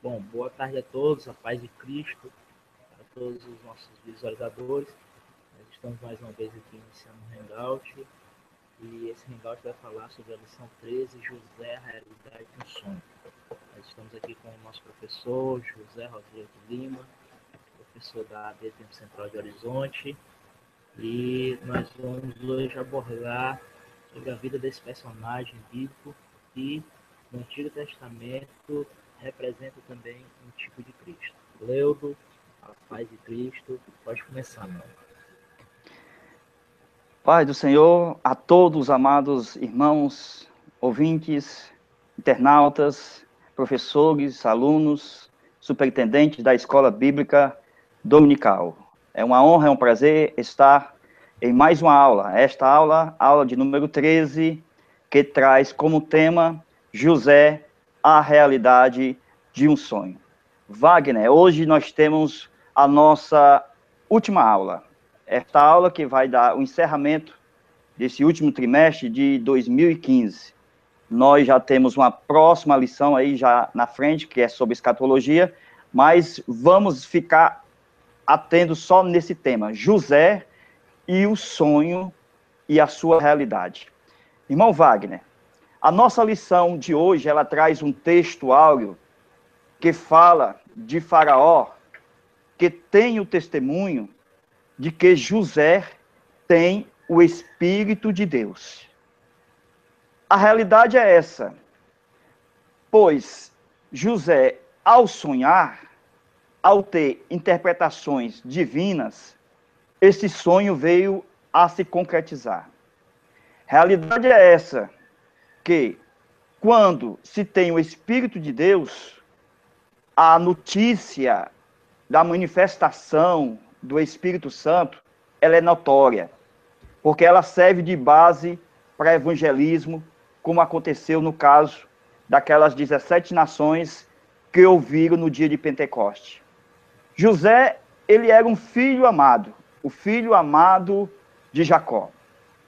Bom, boa tarde a todos, a paz de Cristo, a todos os nossos visualizadores. Nós estamos mais uma vez aqui iniciando um Hangout e esse Hangout vai falar sobre a lição 13, José, a realidade de um sonho. Nós estamos aqui com o nosso professor José Rosildo Lima, professor da AD Tempo Central de Horizonte, e nós vamos hoje abordar sobre a vida desse personagem bíblico que no Antigo Testamento representa também um tipo de Cristo. Leudo, a paz de Cristo, pode começar, mano. Pai do Senhor, a todos os amados irmãos, ouvintes, internautas, professores, alunos, superintendentes da Escola Bíblica Dominical. É uma honra, é um prazer estar em mais uma aula. Esta aula de número 13, que traz como tema José, a realidade de um sonho. Wagner, hoje nós temos a nossa última aula. Esta aula que vai dar o encerramento desse último trimestre de 2015. Nós já temos uma próxima lição aí já na frente, que é sobre escatologia, mas vamos ficar atentos só nesse tema, José e o sonho e a sua realidade. Irmão Wagner, a nossa lição de hoje, ela traz um texto áureo que fala de Faraó, que tem o testemunho de que José tem o Espírito de Deus. A realidade é essa, pois José, ao sonhar, ao ter interpretações divinas, esse sonho veio a se concretizar. Realidade é essa, que quando se tem o Espírito de Deus, a notícia da manifestação do Espírito Santo, ela é notória, porque ela serve de base para evangelismo, como aconteceu no caso daquelas 17 nações que ouviram no dia de Pentecoste. José, ele era um filho amado, o filho amado de Jacó.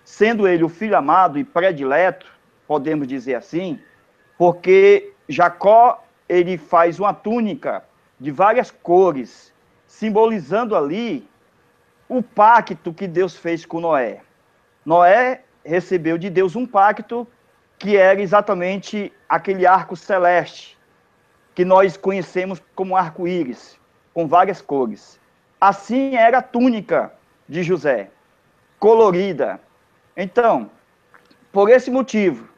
Sendo ele o filho amado e predileto, podemos dizer assim, porque Jacó, ele faz uma túnica de várias cores, simbolizando ali o pacto que Deus fez com Noé. Noé recebeu de Deus um pacto que era exatamente aquele arco celeste, que nós conhecemos como arco-íris, com várias cores. Assim era a túnica de José, colorida. Então, por esse motivo,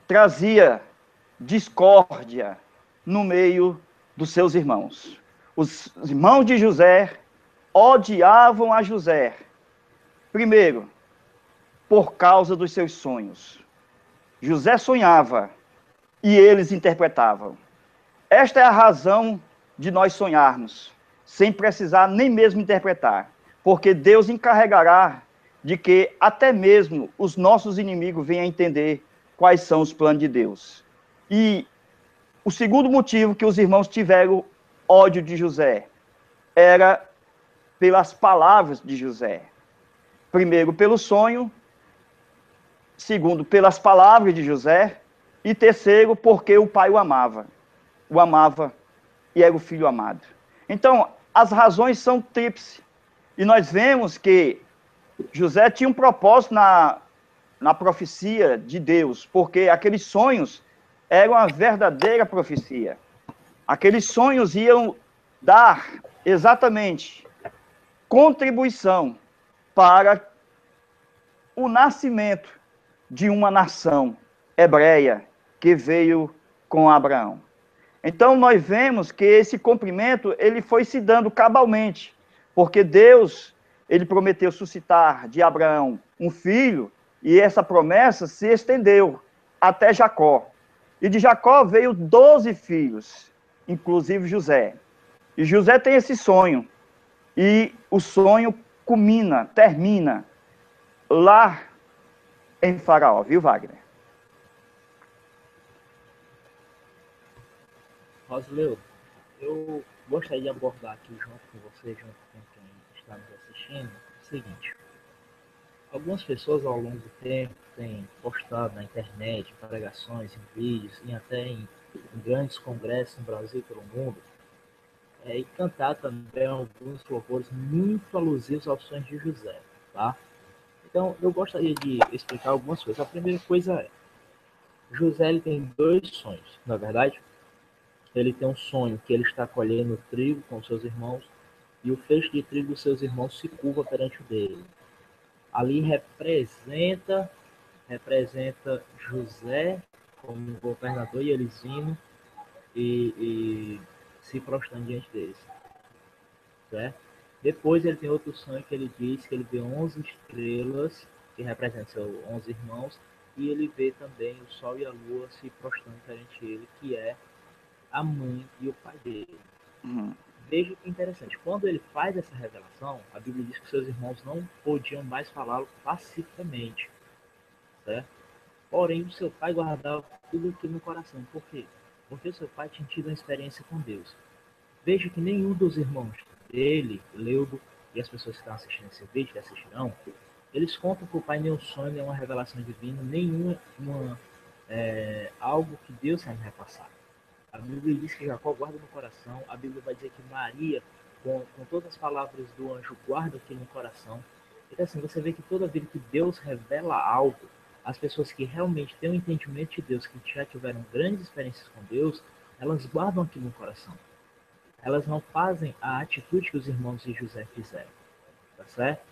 trazia discórdia no meio dos seus irmãos. Os irmãos de José odiavam a José, primeiro, por causa dos seus sonhos. José sonhava e eles interpretavam. Esta é a razão de nós sonharmos, sem precisar nem mesmo interpretar, porque Deus encarregará de que até mesmo os nossos inimigos venham a entender quais são os planos de Deus. E o segundo motivo que os irmãos tiveram ódio de José era pelas palavras de José. Primeiro, pelo sonho. Segundo, pelas palavras de José. E terceiro, porque o pai o amava. O amava e era o filho amado. Então, as razões são tríplices. E nós vemos que José tinha um propósito na profecia de Deus, porque aqueles sonhos eram uma verdadeira profecia. Aqueles sonhos iam dar exatamente contribuição para o nascimento de uma nação hebreia que veio com Abraão. Então nós vemos que esse cumprimento ele foi se dando cabalmente, porque Deus ele prometeu suscitar de Abraão um filho e essa promessa se estendeu até Jacó. E de Jacó veio 12 filhos, inclusive José. E José tem esse sonho e o sonho termina lá em Faraó, viu, Wagner? Rosileu, eu gostaria de abordar aqui junto com você, junto com quem está nos assistindo, o seguinte. Algumas pessoas ao longo do tempo têm postado na internet pregações, em vídeos e até em em grandes congressos no Brasil e pelo mundo, e cantar também alguns louvores muito alusivos aos sonhos de José, tá? Então, eu gostaria de explicar algumas coisas. A primeira coisa é, José ele tem dois sonhos, na verdade. Ele tem um sonho que ele está colhendo trigo com seus irmãos e o feixe de trigo dos seus irmãos se curva perante o dele. Ali representa José como governador e eles indo e se prostrando diante deles, certo? Depois ele tem outro sonho que ele diz que ele vê 11 estrelas, que representam seus 11 irmãos, e ele vê também o sol e a lua se prostrando perante ele, que é a mãe e o pai dele. Veja que interessante, quando ele faz essa revelação, a Bíblia diz que seus irmãos não podiam mais falá-lo pacificamente, certo? Porém, o seu pai guardava tudo aquilo no coração. Por quê? Porque o seu pai tinha tido uma experiência com Deus. Veja que nenhum dos irmãos dele, Leudo, e as pessoas que estão assistindo esse vídeo, que assistirão, eles contam que o pai nenhum sonho, nenhuma revelação divina, algo que Deus quer me repassar. A Bíblia diz que Jacó guarda no coração, a Bíblia vai dizer que Maria, com todas as palavras do anjo, guarda aquilo no coração. Então assim, você vê que toda vez que Deus revela algo, as pessoas que realmente têm um entendimento de Deus, que já tiveram grandes experiências com Deus, elas guardam aquilo no coração. Elas não fazem a atitude que os irmãos de José fizeram, tá certo?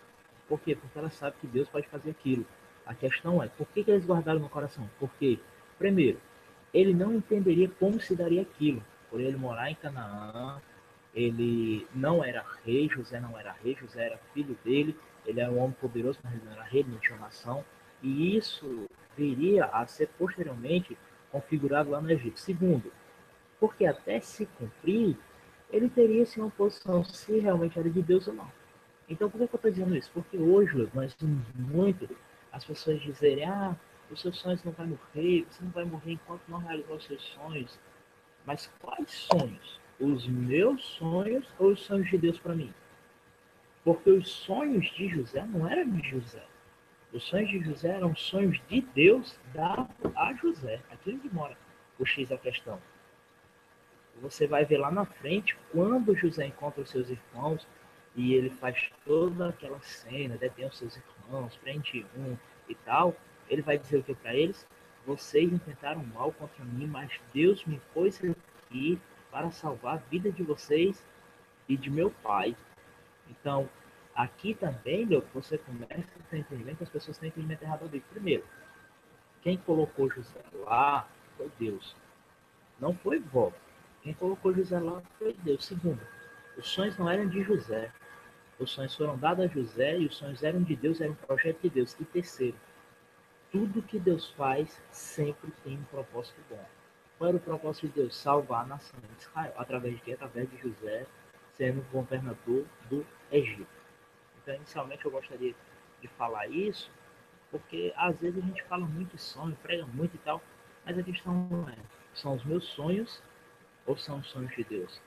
Por quê? Porque elas sabem que Deus pode fazer aquilo. A questão é, por que eles guardaram no coração? Porque, primeiro, ele não entenderia como se daria aquilo. Por ele morar em Canaã, ele não era rei, José não era rei, José era filho dele, ele era um homem poderoso, mas ele não era rei, ele não tinha nação. E isso viria a ser posteriormente configurado lá no Egito. Segundo, porque até se cumprir, ele teria sim uma posição se realmente era de Deus ou não. Então, por que eu estou dizendo isso? Porque hoje nós temos muito as pessoas dizerem, os seus sonhos não vai morrer, você não vai morrer enquanto não realizar os seus sonhos. Mas quais sonhos? Os meus sonhos ou os sonhos de Deus para mim? Porque os sonhos de José não eram de José. Os sonhos de José eram sonhos de Deus dado a José. Aqui onde mora o X da questão. Você vai ver lá na frente, quando José encontra os seus irmãos, e ele faz toda aquela cena, detém os seus irmãos, prende um e tal, ele vai dizer o que para eles? Vocês intentaram mal contra mim, mas Deus me pôs aqui para salvar a vida de vocês e de meu pai. Então, aqui também, você começa a ter entendimento que as pessoas têm entendimento errado da Bíblia. Primeiro, quem colocou José lá foi Deus. Não foi vó. Quem colocou José lá foi Deus. Segundo, os sonhos não eram de José. Os sonhos foram dados a José e os sonhos eram de Deus, era um projeto de Deus. E terceiro, tudo que Deus faz sempre tem um propósito bom. Qual era o propósito de Deus? Salvar a nação de Israel. Através de quê? Através de José sendo governador do Egito. Então, inicialmente, eu gostaria de falar isso, porque às vezes a gente fala muito de sonho, prega muito e tal, mas a questão não é, são os meus sonhos ou são os sonhos de Deus?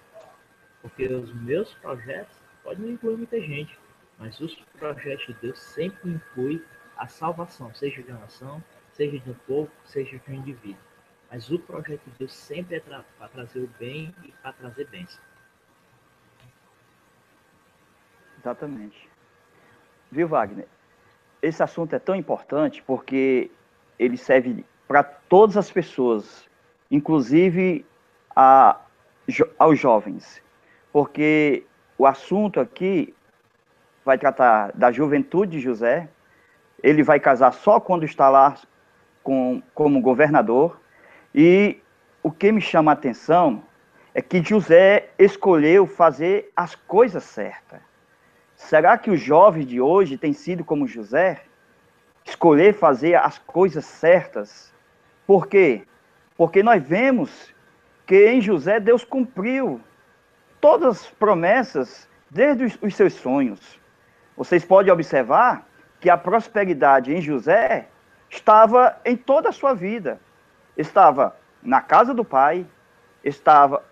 Porque os meus projetos podem não incluir muita gente, mas os projetos de Deus sempre incluem a salvação, seja de uma nação, seja de um povo, seja de um indivíduo. Mas o projeto de Deus sempre é para trazer o bem e para trazer bênção. Exatamente. Viu, Wagner? Esse assunto é tão importante porque ele serve para todas as pessoas, inclusive aos jovens. Porque o assunto aqui vai tratar da juventude de José. Ele vai casar só quando está lá como governador. E o que me chama a atenção é que José escolheu fazer as coisas certas. Será que os jovens de hoje têm sido como José? Escolher fazer as coisas certas? Por quê? Porque nós vemos que em José Deus cumpriu todas as promessas desde os seus sonhos. Vocês podem observar que a prosperidade em José estava em toda a sua vida. Estava na casa do pai, estava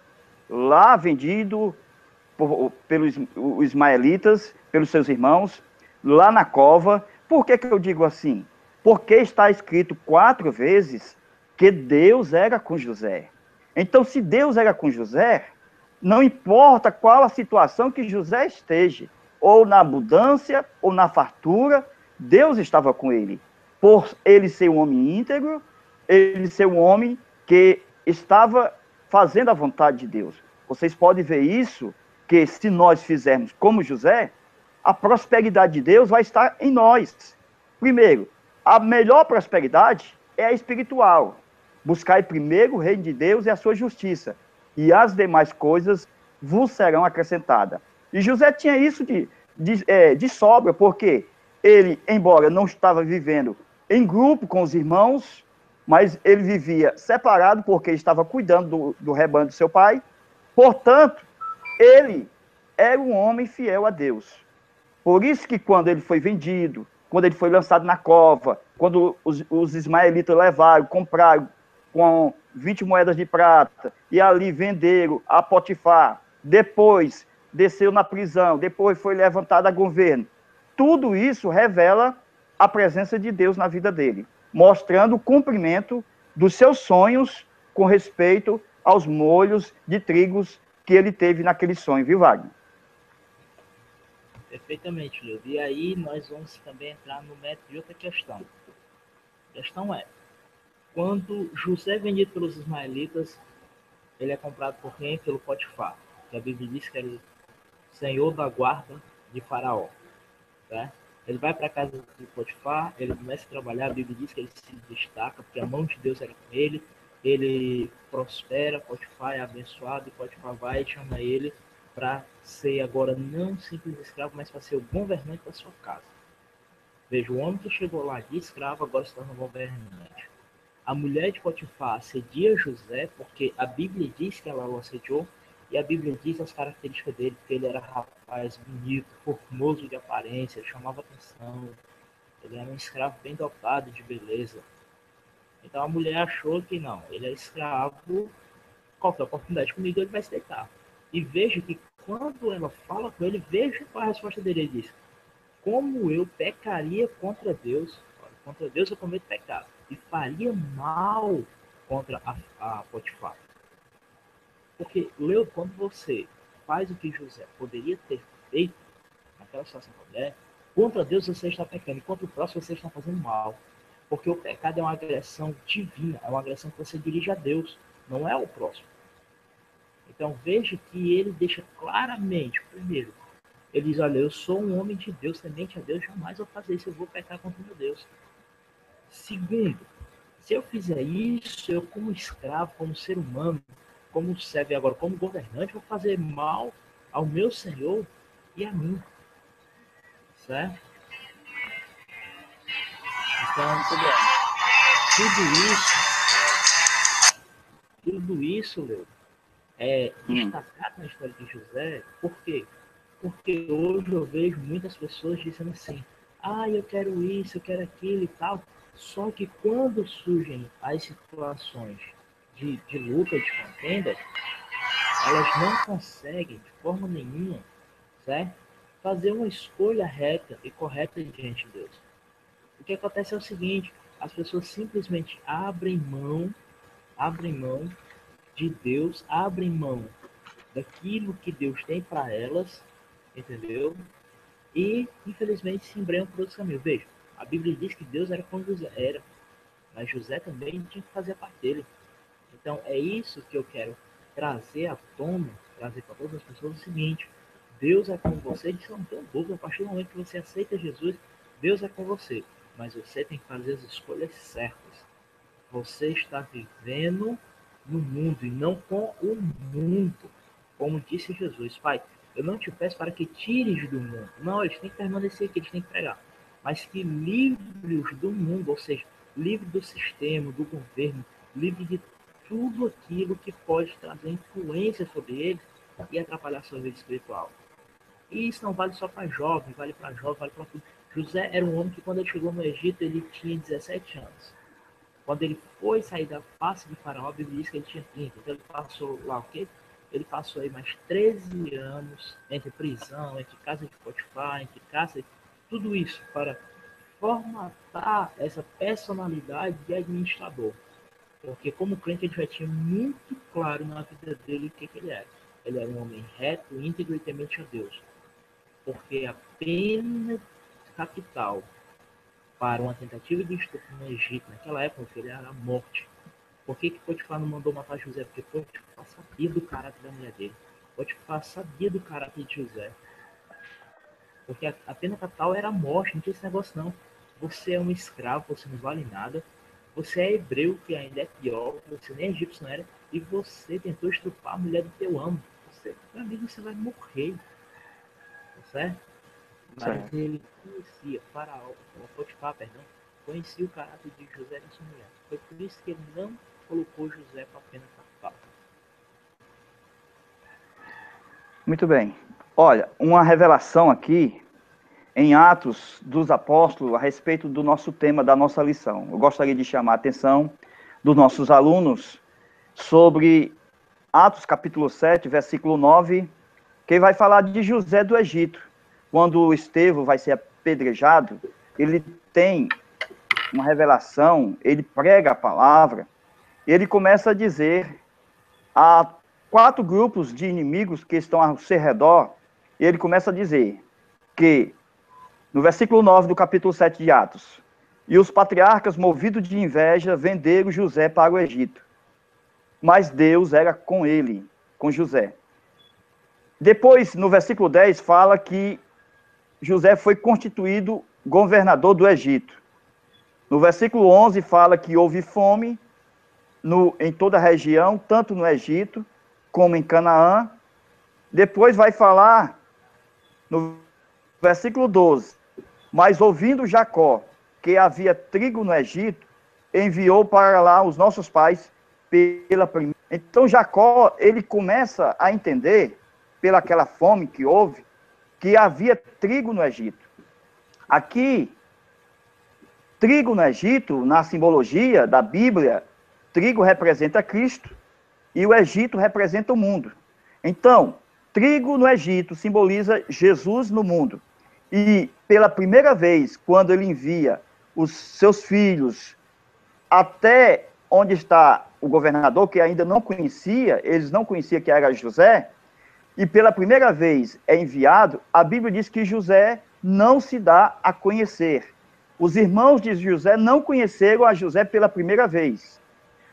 lá vendido pelos ismaelitas, pelos seus irmãos, lá na cova. Por que eu digo assim? Porque está escrito 4 vezes que Deus era com José. Então, se Deus era com José, não importa qual a situação que José esteja, ou na abundância, ou na fartura, Deus estava com ele. Por ele ser um homem íntegro, ele ser um homem que estava fazendo a vontade de Deus. Vocês podem ver isso, que se nós fizermos como José, a prosperidade de Deus vai estar em nós. Primeiro, a melhor prosperidade é a espiritual. Buscai primeiro o reino de Deus e a sua justiça, e as demais coisas vos serão acrescentadas. E José tinha isso de sobra, porque ele, embora não estava vivendo em grupo com os irmãos, mas ele vivia separado, porque estava cuidando do rebanho do seu pai. Portanto, ele era um homem fiel a Deus. Por isso que quando ele foi vendido, quando ele foi lançado na cova, quando os ismaelitas levaram, compraram com 20 moedas de prata, e ali venderam a Potifar, depois desceu na prisão, depois foi levantado a governo. Tudo isso revela a presença de Deus na vida dele, mostrando o cumprimento dos seus sonhos com respeito aos molhos de trigos que ele teve naquele sonho, viu, Wagner? Perfeitamente, Leo. E aí nós vamos também entrar no método de outra questão. A questão é, quando José é vendido pelos ismaelitas, ele é comprado por quem? Pelo Potifar, que a Bíblia diz que era o senhor da guarda de Faraó. Tá? Ele vai para a casa de Potifar, ele começa a trabalhar, a Bíblia diz que ele se destaca, porque a mão de Deus era com ele prospera, Potifar é abençoado, e Potifar vai e chama ele para ser agora não simples escravo, mas para ser o governante da sua casa. Veja, o homem que chegou lá de escravo agora se torna governante. A mulher de Potifar assedia José, porque a Bíblia diz que ela o assediou, e a Bíblia diz as características dele, que ele era rapaz bonito, formoso de aparência, ele chamava atenção, ele era um escravo bem dotado de beleza. Então a mulher achou que não, ele é escravo, qualquer oportunidade comigo ele vai se deitar. E veja que quando ela fala com ele, veja qual é a resposta dele. Ele diz, como eu pecaria contra Deus eu cometo pecado, e faria mal contra a Potifar. Porque, Leo, quando você faz o que José poderia ter feito naquela situação com a mulher, contra Deus você está pecando, e contra o próximo você está fazendo mal. Porque o pecado é uma agressão divina, é uma agressão que você dirige a Deus, não é ao próximo. Então veja que ele deixa claramente, primeiro, ele diz, olha, eu sou um homem de Deus, temente a Deus, jamais vou fazer isso, eu vou pecar contra o meu Deus. Segundo, se eu fizer isso, eu como escravo, como ser humano, como servo e agora como governante, vou fazer mal ao meu Senhor e a mim. Certo? Então, tudo isso, Leo, é destacado na história de José. Por quê? Porque hoje eu vejo muitas pessoas dizendo assim, eu quero isso, eu quero aquilo e tal. Só que quando surgem as situações de luta, de contenda, elas não conseguem, de forma nenhuma, certo? Fazer uma escolha reta e correta diante de Deus. O que acontece é o seguinte, as pessoas simplesmente abrem mão de Deus, abrem mão daquilo que Deus tem para elas, entendeu? E, infelizmente, se embrenham por outros caminhos. Veja, a Bíblia diz que Deus era com José, mas José também tinha que fazer parte dele. Então, é isso que eu quero trazer à tona, trazer para todas as pessoas o seguinte, Deus é com você, isso não tem dúvida, a partir do momento que você aceita Jesus, Deus é com você, mas você tem que fazer as escolhas certas. Você está vivendo no mundo e não com o mundo. Como disse Jesus, Pai, eu não te peço para que tires do mundo. Não, eles têm que permanecer aqui, eles têm que pregar. Mas que livre-os do mundo, ou seja, livre do sistema, do governo, livre de tudo aquilo que pode trazer influência sobre eles e atrapalhar a sua vida espiritual. E isso não vale só para jovem, vale para jovem, vale para tudo. José era um homem que quando ele chegou no Egito, ele tinha 17 anos. Quando ele foi sair da face de Faraó, a Bíblia diz que ele tinha 30. Então ele passou lá o quê? Ele passou aí mais 13 anos entre prisão, entre casa de Potifar, entre casa, tudo isso para formatar essa personalidade de administrador. Porque como crente ele já tinha muito claro na vida dele o que ele era. Ele era um homem reto, íntegro e temente a Deus. Porque a pena capital para uma tentativa de estupro no Egito, naquela época, ele era a morte. Por que Potifar não mandou matar José? Porque Potifar sabia do caráter da mulher dele. Potifar sabia do caráter de José. Porque a pena capital era a morte, não tinha esse negócio não. Você é um escravo, você não vale nada. Você é hebreu, que ainda é pior. Você nem egípcio não era. E você tentou estuprar a mulher do teu amo. Meu amigo, você vai morrer. Tá certo? Mas Certo. ele conhecia, Faraó, Potifar, perdão, conhecia o caráter de José e sua mulher. Foi por isso que ele não colocou José para a pena capital. Muito bem. Olha, uma revelação aqui em Atos dos Apóstolos a respeito do nosso tema da nossa lição. Eu gostaria de chamar a atenção dos nossos alunos sobre Atos capítulo 7, versículo 9, que vai falar de José do Egito. Quando Estevão vai ser apedrejado, ele tem uma revelação, ele prega a palavra, e ele começa a dizer a 4 grupos de inimigos que estão ao seu redor, e ele começa a dizer que, no versículo 9 do capítulo 7 de Atos, e os patriarcas, movidos de inveja, venderam José para o Egito. Mas Deus era com ele, com José. Depois, no versículo 10, fala que José foi constituído governador do Egito. No versículo 11, fala que houve fome em toda a região, tanto no Egito como em Canaã. Depois vai falar, no versículo 12, mas ouvindo Jacó que havia trigo no Egito, enviou para lá os nossos pais pela primeira. Então Jacó, ele começa a entender, pelaquela fome que houve, que havia trigo no Egito. Aqui, trigo no Egito, na simbologia da Bíblia, trigo representa Cristo e o Egito representa o mundo. Então, trigo no Egito simboliza Jesus no mundo. E pela primeira vez, quando ele envia os seus filhos até onde está o governador, que ainda não conhecia, eles não conheciam que era José, e pela primeira vez é enviado, a Bíblia diz que José não se dá a conhecer. Os irmãos de José não conheceram a José pela primeira vez.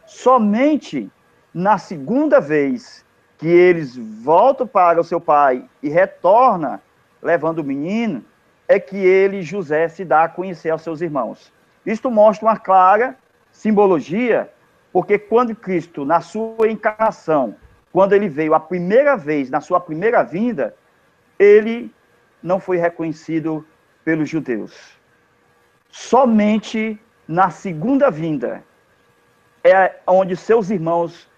Somente na segunda vez que eles voltam para o seu pai e retorna levando o menino, é que ele, José, se dá a conhecer aos seus irmãos. Isto mostra uma clara simbologia, porque quando Cristo, na sua encarnação, quando ele veio a primeira vez, na sua primeira vinda, ele não foi reconhecido pelos judeus. Somente na segunda vinda é onde seus irmãos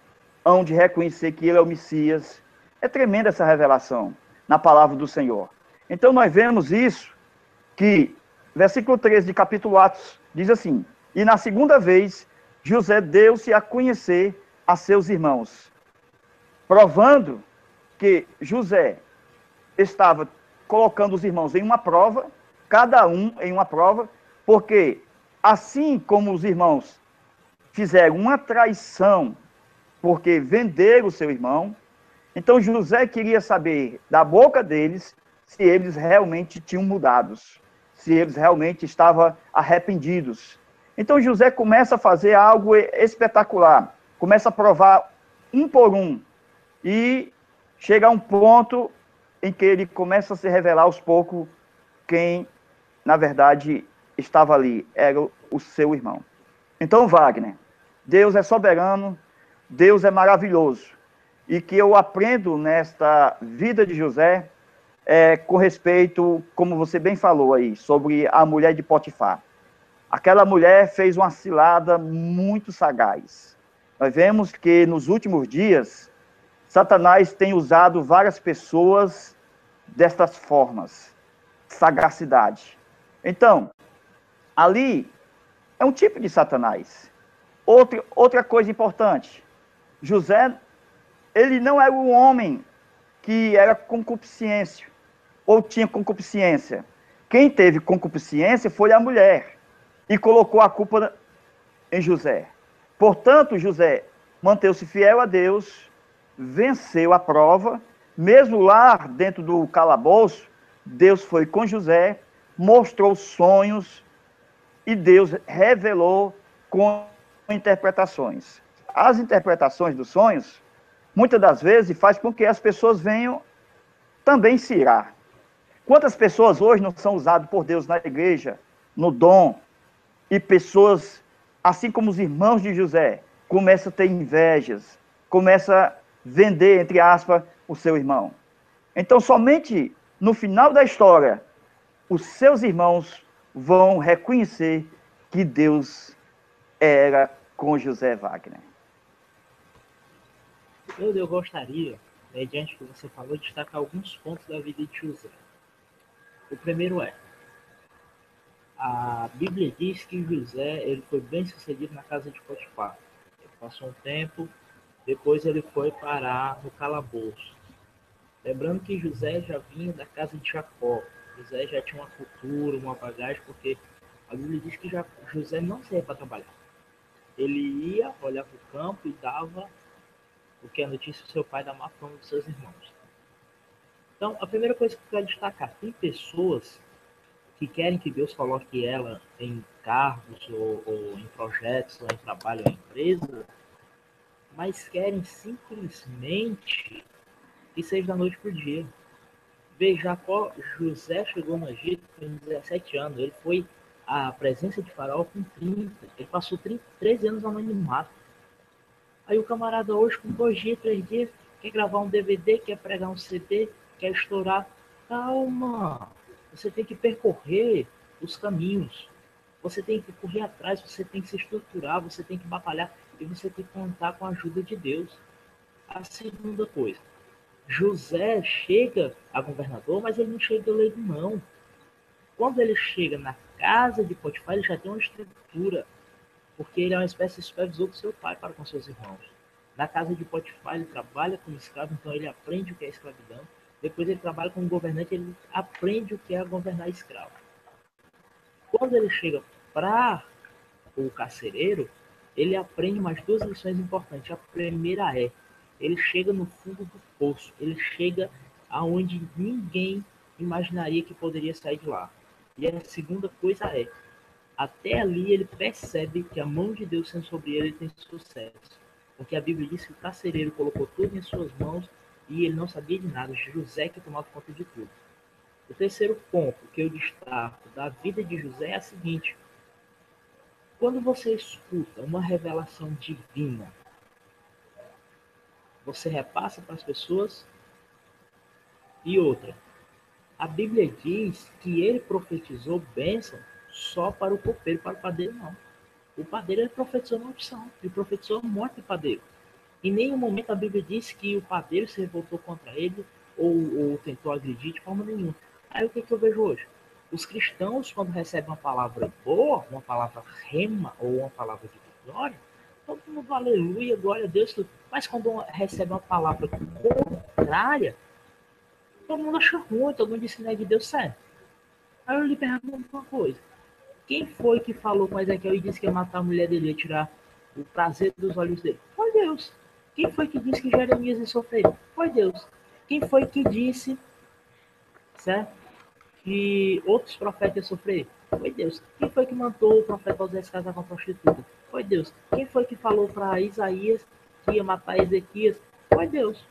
hão de reconhecer que ele é o Messias. É tremenda essa revelação na palavra do Senhor. Então nós vemos isso, que versículo 13 de capítulo Atos diz assim: e na segunda vez José deu-se a conhecer a seus irmãos, provando que José estava colocando os irmãos em uma prova, cada um em uma prova, porque assim como os irmãos fizeram uma traição, porque venderam o seu irmão, então José queria saber da boca deles se eles realmente tinham mudado, se eles realmente estavam arrependidos. Então José começa a fazer algo espetacular, começa a provar um por um, e chega a um ponto em que ele começa a se revelar aos poucos quem, na verdade, estava ali, era o seu irmão. Então, Wagner, Deus é soberano, Deus é maravilhoso, e que eu aprendo nesta vida de José, com respeito, como você bem falou aí, sobre a mulher de Potifar. Aquela mulher fez uma cilada muito sagaz. Nós vemos que nos últimos dias, Satanás tem usado várias pessoas destas formas, sagacidade. Então, ali é um tipo de Satanás. Outra coisa importante, José, ele não era um homem que era concupiscência, ou tinha concupiscência. Quem teve concupiscência foi a mulher, e colocou a culpa em José. Portanto, José manteve-se fiel a Deus, venceu a prova, mesmo lá dentro do calabouço, Deus foi com José, mostrou sonhos e Deus revelou com interpretações. As interpretações dos sonhos, muitas das vezes, faz com que as pessoas venham também se irar. Quantas pessoas hoje não são usadas por Deus na igreja, no dom, e pessoas, assim como os irmãos de José, começam a ter invejas, começam a vender, entre aspas, o seu irmão. Então, somente no final da história, os seus irmãos vão reconhecer que Deus era com José Wagner. Eu gostaria, diante do que você falou, de destacar alguns pontos da vida de José. O primeiro é, a Bíblia diz que José ele foi bem sucedido na casa de Potifar. Ele passou um tempo, depois ele foi parar no calabouço. Lembrando que José já vinha da casa de Jacó. José já tinha uma cultura, uma bagagem, porque a Bíblia diz que José não saía para trabalhar. Ele ia, olhava o campo e dava o que a notícia do seu pai da má fama dos seus irmãos. Então, a primeira coisa que eu quero destacar, tem pessoas que querem que Deus coloque ela em cargos, ou em projetos, ou em trabalho, ou em empresa, mas querem simplesmente que seja da noite para o dia. Veja, José chegou no Egito com 17 anos, ele foi à presença de Faraó com 30, ele passou 13 anos anonimato. Aí o camarada hoje com 2 dias, 3 dias, quer gravar um DVD, quer pregar um CD, quer estourar. Calma, você tem que percorrer os caminhos, você tem que correr atrás, você tem que se estruturar, você tem que batalhar e você tem que contar com a ajuda de Deus. A segunda coisa, José chega a governador, mas ele não chega eleito não. Quando ele chega na casa de Potifar, ele já tem uma estrutura, porque ele é uma espécie de supervisor do seu pai para com seus irmãos. Na casa de Potifar, ele trabalha como escravo, então ele aprende o que é escravidão. Depois ele trabalha como governante, ele aprende o que é governar escravo. Quando ele chega para o carcereiro, ele aprende mais 2 lições importantes. A primeira é, ele chega no fundo do poço, ele chega aonde ninguém imaginaria que poderia sair de lá. E a segunda coisa é, até ali ele percebe que a mão de Deus sendo sobre ele tem sucesso. Porque a Bíblia diz que o carcereiro colocou tudo em suas mãos e ele não sabia de nada. José que tomava conta de tudo. O terceiro ponto que eu destaco da vida de José é a seguinte. Quando você escuta uma revelação divina, você repassa para as pessoas. E outra, a Bíblia diz que ele profetizou bênção só para o copeiro, para o padeiro não. O padeiro ele profetizou maldição, ele profetizou a morte do padeiro. Em nenhum momento a Bíblia diz que o padeiro se revoltou contra ele ou tentou agredir de forma nenhuma. Aí o que eu vejo hoje? Os cristãos, quando recebem uma palavra boa, uma palavra rema ou uma palavra de vitória, todo mundo aleluia, glória a Deus. Mas quando recebe uma palavra contrária, todo mundo acha ruim, todo mundo diz que não é de Deus certo. Aí eu lhe pergunto uma coisa. Quem foi que falou com Ezequiel e disse que ia matar a mulher dele, ia tirar o prazer dos olhos dele? Foi Deus. Quem foi que disse que Jeremias ia sofrer? Foi Deus. Quem foi que disse, certo, que outros profetas iam sofrer? Foi Deus. Quem foi que mandou o profeta Osés casar com a prostituta? Foi Deus. Quem foi que falou para Isaías que ia matar Ezequias? Foi Deus.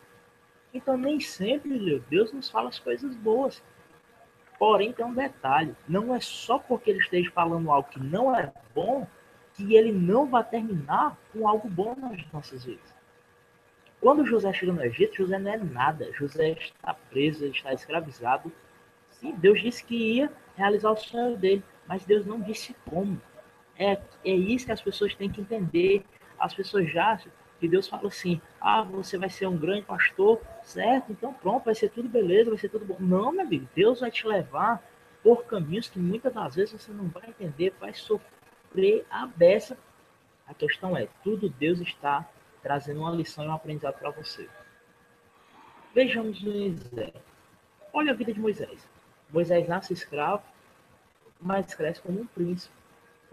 Então nem sempre Deus nos fala as coisas boas. Porém, tem um detalhe, não é só porque ele esteja falando algo que não é bom, que ele não vai terminar com algo bom nas nossas vidas. Quando José chega no Egito, José não é nada, José está preso, ele está escravizado. Sim, Deus disse que ia realizar o sonho dele, mas Deus não disse como. É isso que as pessoas têm que entender. As pessoas já acham que Deus fala assim, você vai ser um grande pastor, certo? Então pronto, vai ser tudo beleza, vai ser tudo bom. Não, meu amigo, Deus vai te levar por caminhos que muitas das vezes você não vai entender, vai sofrer a beça. A questão é, tudo Deus está trazendo uma lição e um aprendizado para você. Vejamos Moisés. Olha a vida de Moisés. Moisés nasce escravo, mas cresce como um príncipe.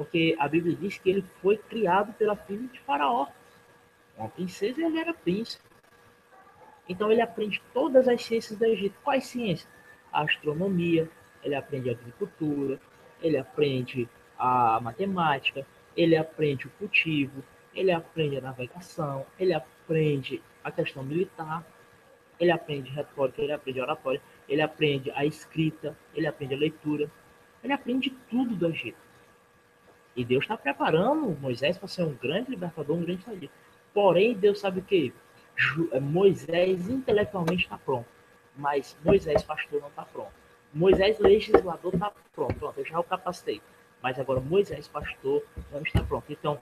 Porque a Bíblia diz que ele foi criado pela filha de Faraó, uma princesa, e ele era príncipe. Então ele aprende todas as ciências do Egito. Quais ciências? A astronomia, ele aprende a agricultura, ele aprende a matemática, ele aprende o cultivo, ele aprende a navegação, ele aprende a questão militar, ele aprende retórica, ele aprende oratória, ele aprende a escrita, ele aprende a leitura, ele aprende tudo do Egito. E Deus está preparando Moisés para ser um grande libertador, um grande estadista. Porém, Deus sabe o que? Moisés intelectualmente está pronto, mas Moisés pastor não está pronto. Moisés legislador está pronto, eu já o capacitei. Mas agora Moisés pastor não está pronto. Então,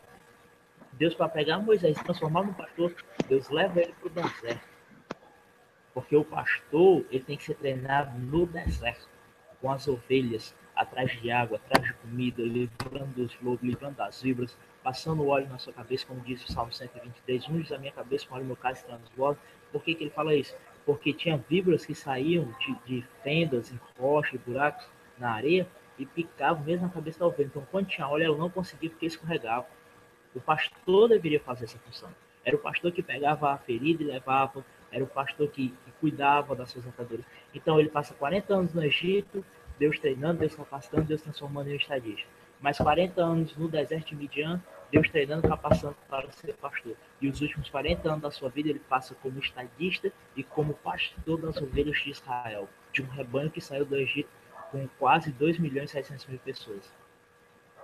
Deus, para pegar Moisés e transformar no pastor, Deus leva ele para o deserto. Porque o pastor, ele tem que ser treinado no deserto, com as ovelhas, atrás de água, atrás de comida, livrando os lobos, livrando das víboras, passando o óleo na sua cabeça, como diz o Salmo 123, unge a minha cabeça com óleo no meu cálice transborda. Por que ele fala isso? Porque tinha víboras que saíam de fendas, em rochas, buracos na areia, e picavam mesmo na cabeça da ovelha. Então, quando tinha óleo, ela não conseguia porque escorregava. O pastor deveria fazer essa função. Era o pastor que pegava a ferida e levava, era o pastor que cuidava das suas ataduras. Então ele passa 40 anos no Egito, Deus treinando, Deus capacitando, Deus transformando em um estadista. Mais 40 anos no deserto de Midian, Deus treinando, capacitando para ser pastor. E os últimos 40 anos da sua vida ele passa como estadista e como pastor das ovelhas de Israel, de um rebanho que saiu do Egito com quase 2.700.000 pessoas.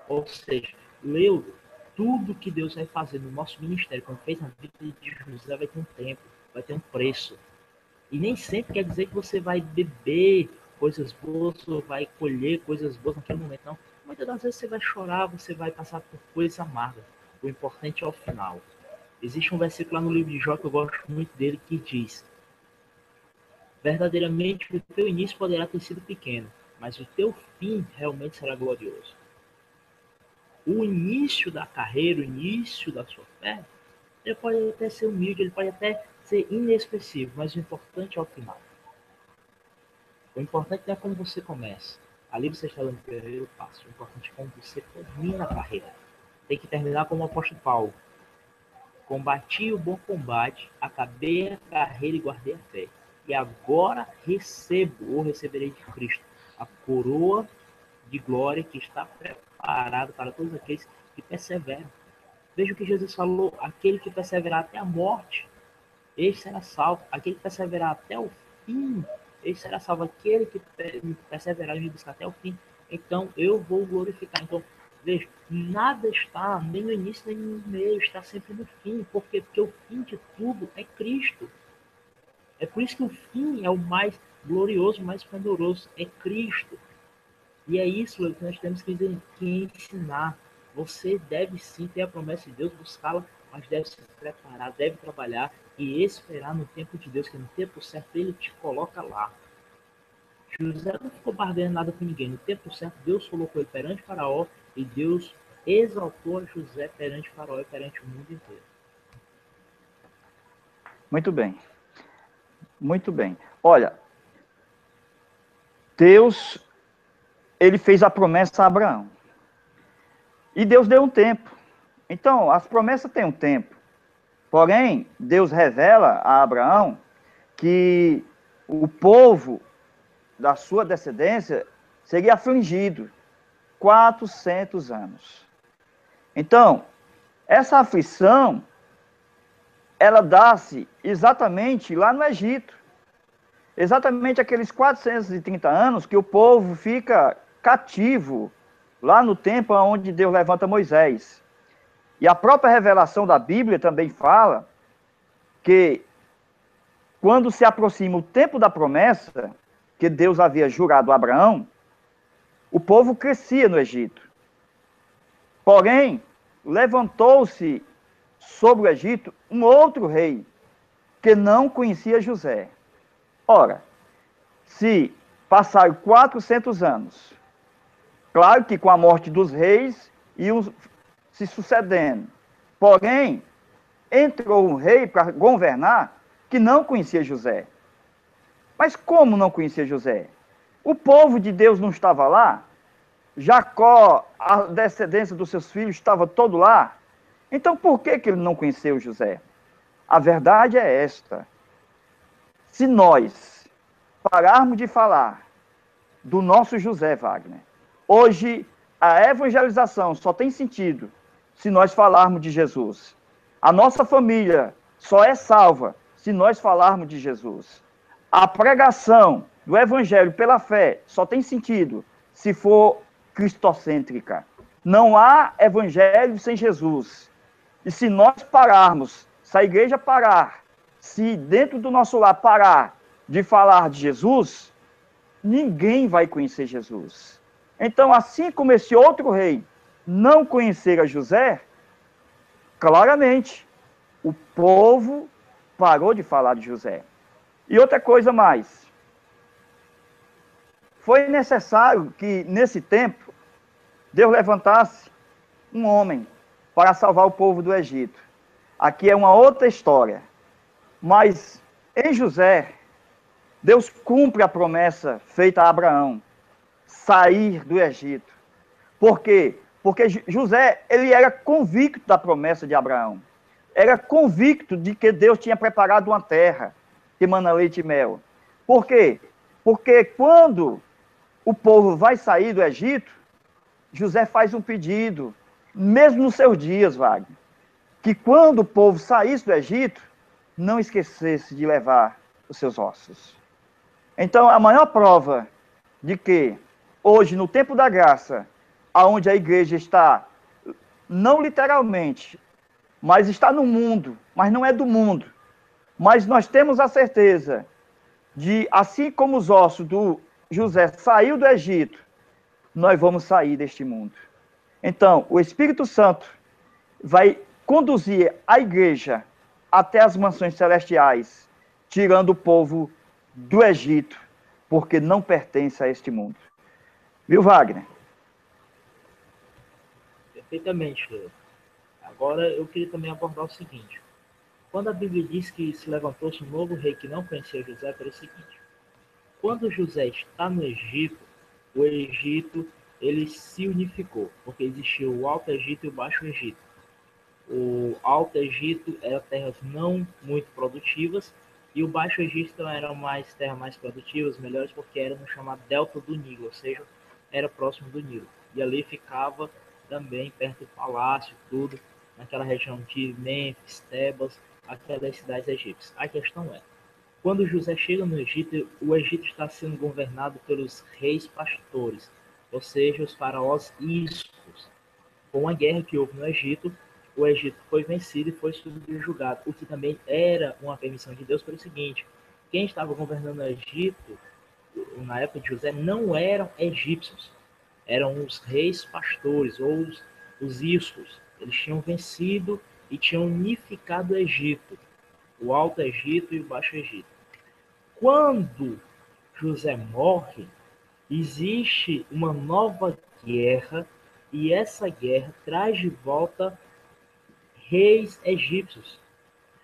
Ou seja, leu tudo que Deus vai fazer no nosso ministério, como fez na vida de José, vai ter um tempo, vai ter um preço. E nem sempre quer dizer que você vai beber coisas boas ou vai colher coisas boas naquele momento, não. Muitas das vezes você vai chorar, você vai passar por coisas amargas. O importante é o final. Existe um versículo lá no livro de Jó que eu gosto muito dele, que diz: verdadeiramente o teu início poderá ter sido pequeno, mas o teu fim realmente será glorioso. O início da carreira, o início da sua fé, ele pode até ser humilde, ele pode até ser inexpressivo, mas o importante é o final. O importante não é como você começa. Ali você está dando o primeiro passo. O importante é como você termina a carreira. Tem que terminar como o apóstolo Paulo. Combati o bom combate, acabei a carreira e guardei a fé. E agora recebo, ou receberei de Cristo, a coroa de glória que está preparada para todos aqueles que perseveram. Veja o que Jesus falou: aquele que perseverar até a morte, este será salvo. Aquele que perseverar até o fim, este será salvo. Aquele que perseverar e me buscar até o fim, então eu vou glorificar. Então, veja, nada está nem no início nem no meio, está sempre no fim. Por quê? Porque o fim de tudo é Cristo. É por isso que o fim é o mais glorioso, mais esplendoroso, é Cristo. E é isso que nós temos que ensinar. Você deve sim ter a promessa de Deus, buscá-la, mas deve se preparar, deve trabalhar e esperar no tempo de Deus, que no tempo certo ele te coloca lá. José não ficou barganhando nada com ninguém. No tempo certo, Deus colocou ele perante Faraó e Deus exaltou José perante Faraó e perante o mundo inteiro. Muito bem. Muito bem. Olha, Deus, ele fez a promessa a Abraão. E Deus deu um tempo. Então, as promessas têm um tempo. Porém, Deus revela a Abraão que o povo da sua descendência seria afligido 400 anos. Então, essa aflição, ela dá-se exatamente lá no Egito. Exatamente aqueles 430 anos que o povo fica cativo lá no tempo onde Deus levanta Moisés. E a própria revelação da Bíblia também fala que quando se aproxima o tempo da promessa que Deus havia jurado a Abraão, o povo crescia no Egito. Porém, levantou-se sobre o Egito um outro rei que não conhecia José. Ora, se passaram 400 anos, claro que com a morte dos reis iam se sucedendo. Porém, entrou um rei para governar que não conhecia José. Mas como não conhecia José? O povo de Deus não estava lá? Jacó, a descendência dos seus filhos, estava todo lá. Então, por que ele não conheceu José? A verdade é esta. Se nós pararmos de falar do nosso José, Wagner, hoje a evangelização só tem sentido se nós falarmos de Jesus. A nossa família só é salva se nós falarmos de Jesus. A pregação do evangelho pela fé só tem sentido se for cristocêntrica. Não há evangelho sem Jesus. E se nós pararmos, se a igreja parar, se dentro do nosso lar parar de falar de Jesus, ninguém vai conhecer Jesus. Então, assim como esse outro rei não conhecera José, claramente, o povo parou de falar de José. E outra coisa mais, foi necessário que, nesse tempo, Deus levantasse um homem para salvar o povo do Egito. Aqui é uma outra história. Mas, em José, Deus cumpre a promessa feita a Abraão, sair do Egito. Por quê? Porque José, ele era convicto da promessa de Abraão. Era convicto de que Deus tinha preparado uma terra que mana leite e mel. Por quê? Porque quando o povo vai sair do Egito, José faz um pedido, mesmo nos seus dias, Wagner, que quando o povo saísse do Egito, não esquecesse de levar os seus ossos. Então, a maior prova de que hoje, no tempo da graça, aonde a igreja está, não literalmente, mas está no mundo, mas não é do mundo. Mas nós temos a certeza de, assim como os ossos do José saiu do Egito, nós vamos sair deste mundo. Então, o Espírito Santo vai conduzir a igreja até as mansões celestiais, tirando o povo do Egito, porque não pertence a este mundo. Viu, Wagner? Perfeitamente, Leo. Agora eu queria também abordar o seguinte. Quando a Bíblia diz que se levantou-se um novo rei que não conhecia José, era o seguinte. Quando José está no Egito, o Egito ele se unificou, porque existia o Alto Egito e o Baixo Egito. O Alto Egito era terras não muito produtivas e o Baixo Egito eram terras mais produtivas, melhores, porque era no chamado Delta do Nilo, ou seja, era próximo do Nilo. E ali ficava também perto do palácio, tudo, naquela região de Mênfis, Tebas, aquelas cidades egípcias. A questão é, quando José chega no Egito, o Egito está sendo governado pelos reis pastores, ou seja, os faraós iscos. Com a guerra que houve no Egito, o Egito foi vencido e foi subjugado, o que também era uma permissão de Deus pelo seguinte, quem estava governando o Egito na época de José não eram egípcios, eram os reis pastores, ou os iscos. Eles tinham vencido e tinham unificado o Egito, o Alto Egito e o Baixo Egito. Quando José morre, existe uma nova guerra, e essa guerra traz de volta reis egípcios.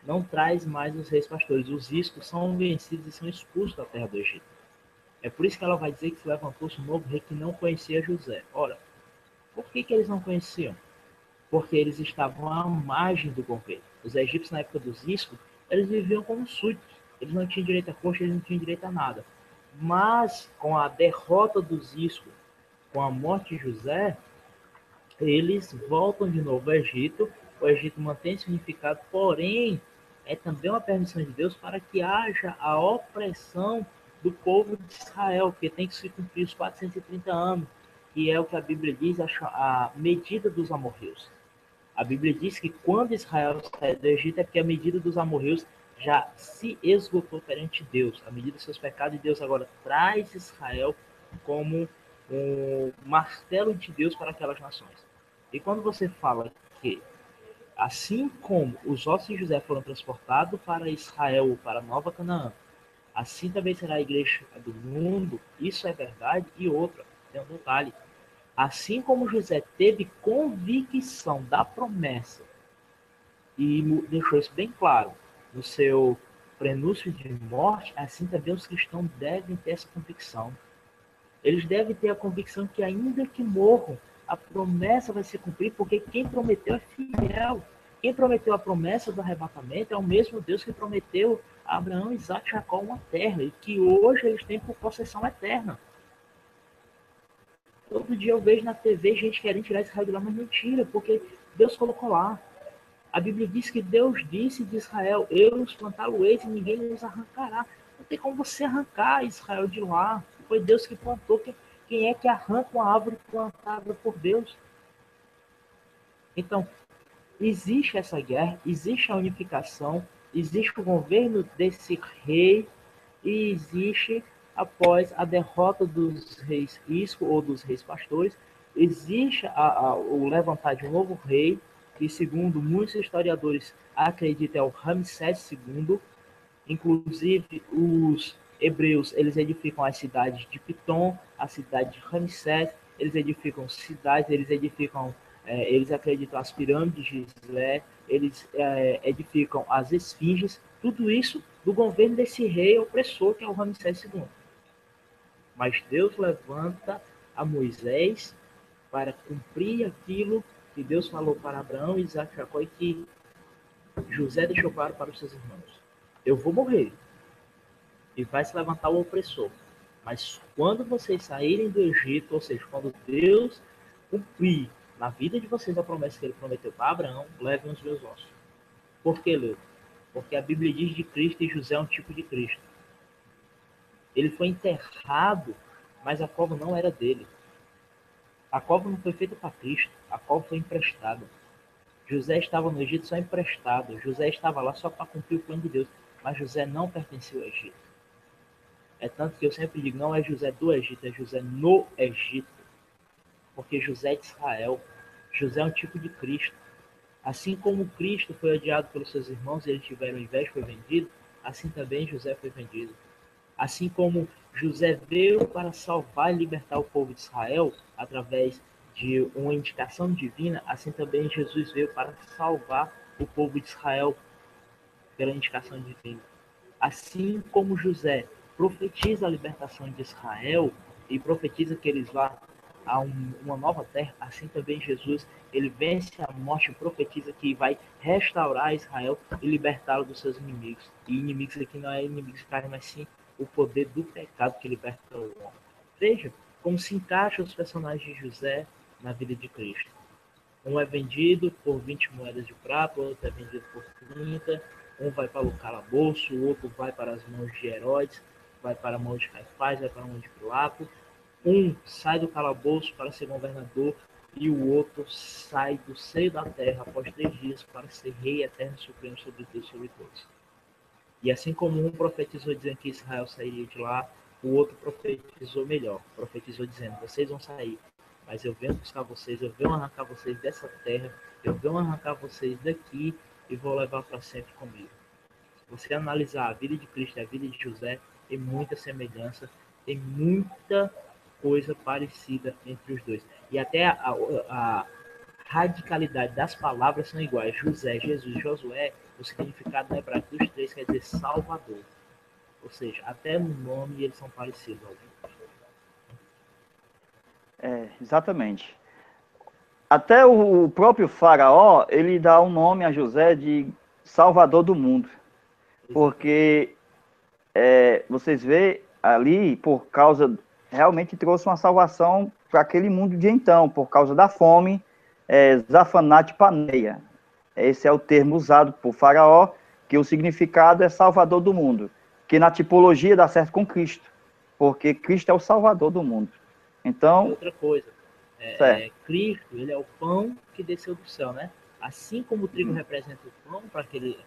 Não traz mais os reis pastores. Os iscos são vencidos e são expulsos da terra do Egito. É por isso que ela vai dizer que se levantou-se um novo rei que não conhecia José. Ora, por que eles não conheciam? Porque eles estavam à margem do governo. Os egípcios, na época dos iscos, eles viviam como súditos. Eles não tinham direito a corte, eles não tinham direito a nada. Mas, com a derrota dos iscos, com a morte de José, eles voltam de novo ao Egito. O Egito mantém-se unificado, porém, é também uma permissão de Deus para que haja a opressão do povo de Israel, que tem que se cumprir os 430 anos, que é o que a Bíblia diz, a medida dos amorreus. A Bíblia diz que quando Israel sai do Egito é porque a medida dos amorreus já se esgotou perante Deus, a medida dos seus pecados, e Deus agora traz Israel como um martelo de Deus para aquelas nações. E quando você fala que, assim como os ossos de José foram transportados para Israel, para Nova Canaã, assim também será a igreja do mundo, isso é verdade. E outra, tem um detalhe, assim como José teve convicção da promessa e deixou isso bem claro no seu prenúncio de morte, assim também os cristãos devem ter essa convicção. Eles devem ter a convicção que ainda que morram, a promessa vai se cumprir, porque quem prometeu é fiel. Quem prometeu a promessa do arrebatamento é o mesmo Deus que prometeu a Abraão, Isaac e Jacó uma terra, e que hoje eles têm por possessão eterna. Todo dia eu vejo na TV gente querendo tirar Israel de lá, mas mentira, porque Deus colocou lá. A Bíblia diz que Deus disse de Israel, eu os plantá-lo-eis e ninguém os arrancará. Não tem como você arrancar Israel de lá. Foi Deus que plantou. Quem é que arranca uma árvore plantada por Deus? Então, existe essa guerra, existe a unificação, existe o governo desse rei e existe, após a derrota dos reis Isco ou dos reis pastores, existe o levantar de um novo rei, que segundo muitos historiadores acreditam é o Ramsés II. Inclusive, os hebreus, eles edificam as cidades de Pitom, a cidade de Ramsés, eles edificam cidades, eles acreditam as pirâmides de Gizé, eles edificam as esfinges, tudo isso do governo desse rei opressor que é o Ramsés II. Mas Deus levanta a Moisés para cumprir aquilo que Deus falou para Abraão, Isaac e Jacó e que José deixou claro para os seus irmãos. Eu vou morrer e vai se levantar o opressor. Mas quando vocês saírem do Egito, ou seja, quando Deus cumprir na vida de vocês a promessa que ele prometeu para Abraão, levem os meus ossos. Por que, Leo? Porque a Bíblia diz de Cristo e José é um tipo de Cristo. Ele foi enterrado, mas a cova não era dele. A cova não foi feita para Cristo, a cova foi emprestada. José estava no Egito só emprestado. José estava lá só para cumprir o plano de Deus. Mas José não pertencia ao Egito. É tanto que eu sempre digo, não é José do Egito, é José no Egito. Porque José é de Israel. José é um tipo de Cristo. Assim como Cristo foi odiado pelos seus irmãos e eles tiveram inveja e foi vendido, assim também José foi vendido. Assim como José veio para salvar e libertar o povo de Israel através de uma indicação divina, assim também Jesus veio para salvar o povo de Israel pela indicação divina. Assim como José profetiza a libertação de Israel e profetiza que eles vão a uma nova terra, assim também Jesus, ele vence a morte e profetiza que vai restaurar Israel e libertá-lo dos seus inimigos. E inimigos aqui não é inimigos de carne, mas sim o poder do pecado que liberta o homem. Veja como se encaixam os personagens de José na vida de Cristo. Um é vendido por 20 moedas de prata, o outro é vendido por 30, um vai para o calabouço, o outro vai para as mãos de Herodes, vai para a mão de Caifás, vai para a mão de Pilato. Um sai do calabouço para ser governador e o outro sai do seio da terra após 3 dias para ser rei eterno e supremo sobre Deus e sobre todos. E assim como um profetizou dizendo que Israel sairia de lá, o outro profetizou melhor, profetizou dizendo, vocês vão sair, mas eu venho buscar vocês, eu venho arrancar vocês dessa terra, eu venho arrancar vocês daqui e vou levar para sempre comigo. Se você analisar a vida de Cristo e a vida de José, tem muita semelhança, tem muita coisa parecida entre os dois. E até a radicalidade das palavras são iguais. José, Jesus, Josué, o significado hebraico dos três quer dizer Salvador. Ou seja, até no nome eles são parecidos. Exatamente. Até o próprio faraó, ele dá um nome a José de Salvador do mundo. Porque vocês vê ali, por causa, realmente trouxe uma salvação para aquele mundo de então, por causa da fome, Zafanat Paneia. Esse é o termo usado por faraó, que o significado é Salvador do mundo, que na tipologia dá certo com Cristo, porque Cristo é o Salvador do mundo. Então, outra coisa, Cristo, ele é o pão que desceu do céu, né? Assim como o trigo representa o pão para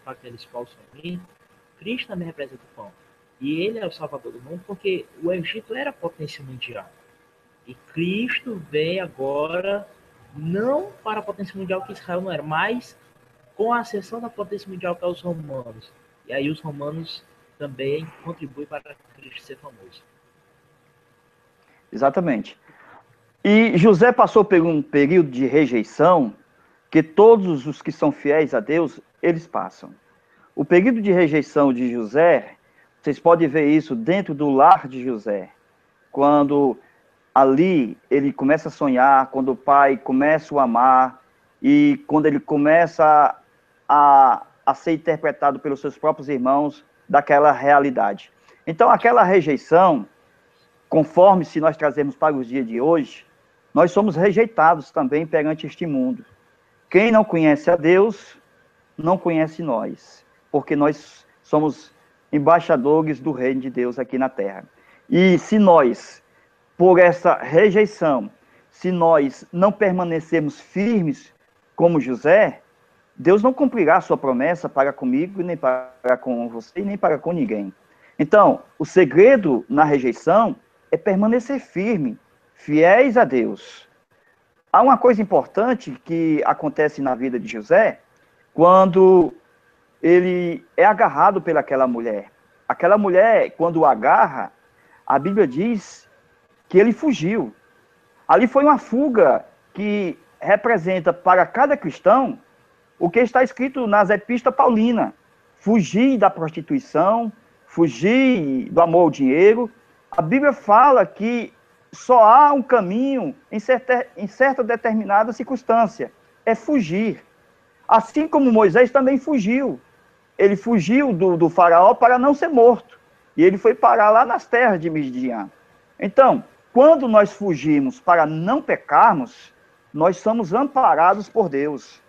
aqueles povos famintos, Cristo também representa o pão. E ele é o Salvador do mundo porque o Egito era potência mundial. E Cristo vem agora não para a potência mundial que Israel não era, mas com a ascensão da potência mundial que é os romanos. E aí os romanos também contribuem para Cristo ser famoso. Exatamente. E José passou por um período de rejeição que todos os que são fiéis a Deus, eles passam. O período de rejeição de José, vocês podem ver isso dentro do lar de José. Quando ali ele começa a sonhar, quando o pai começa a o amar, e quando ele começa a ser interpretado pelos seus próprios irmãos daquela realidade. Então, aquela rejeição, conforme se nós trazemos para os dias de hoje, nós somos rejeitados também perante este mundo. Quem não conhece a Deus, não conhece nós, porque nós somos embaixadores do reino de Deus aqui na terra. E se nós, por essa rejeição, se nós não permanecermos firmes como José, Deus não cumprirá a sua promessa para comigo, nem para com você, nem para com ninguém. Então, o segredo na rejeição é permanecer firme, fiéis a Deus. Há uma coisa importante que acontece na vida de José, quando ele é agarrado pelaquela mulher. Aquela mulher, quando o agarra, a Bíblia diz que ele fugiu. Ali foi uma fuga que representa para cada cristão o que está escrito nas epístolas paulinas. Fugir da prostituição, fugir do amor ao dinheiro. A Bíblia fala que só há um caminho em certa determinada circunstância, é fugir. Assim como Moisés também fugiu. Ele fugiu do faraó para não ser morto. E ele foi parar lá nas terras de Midian. Então, quando nós fugimos para não pecarmos, nós somos amparados por Deus.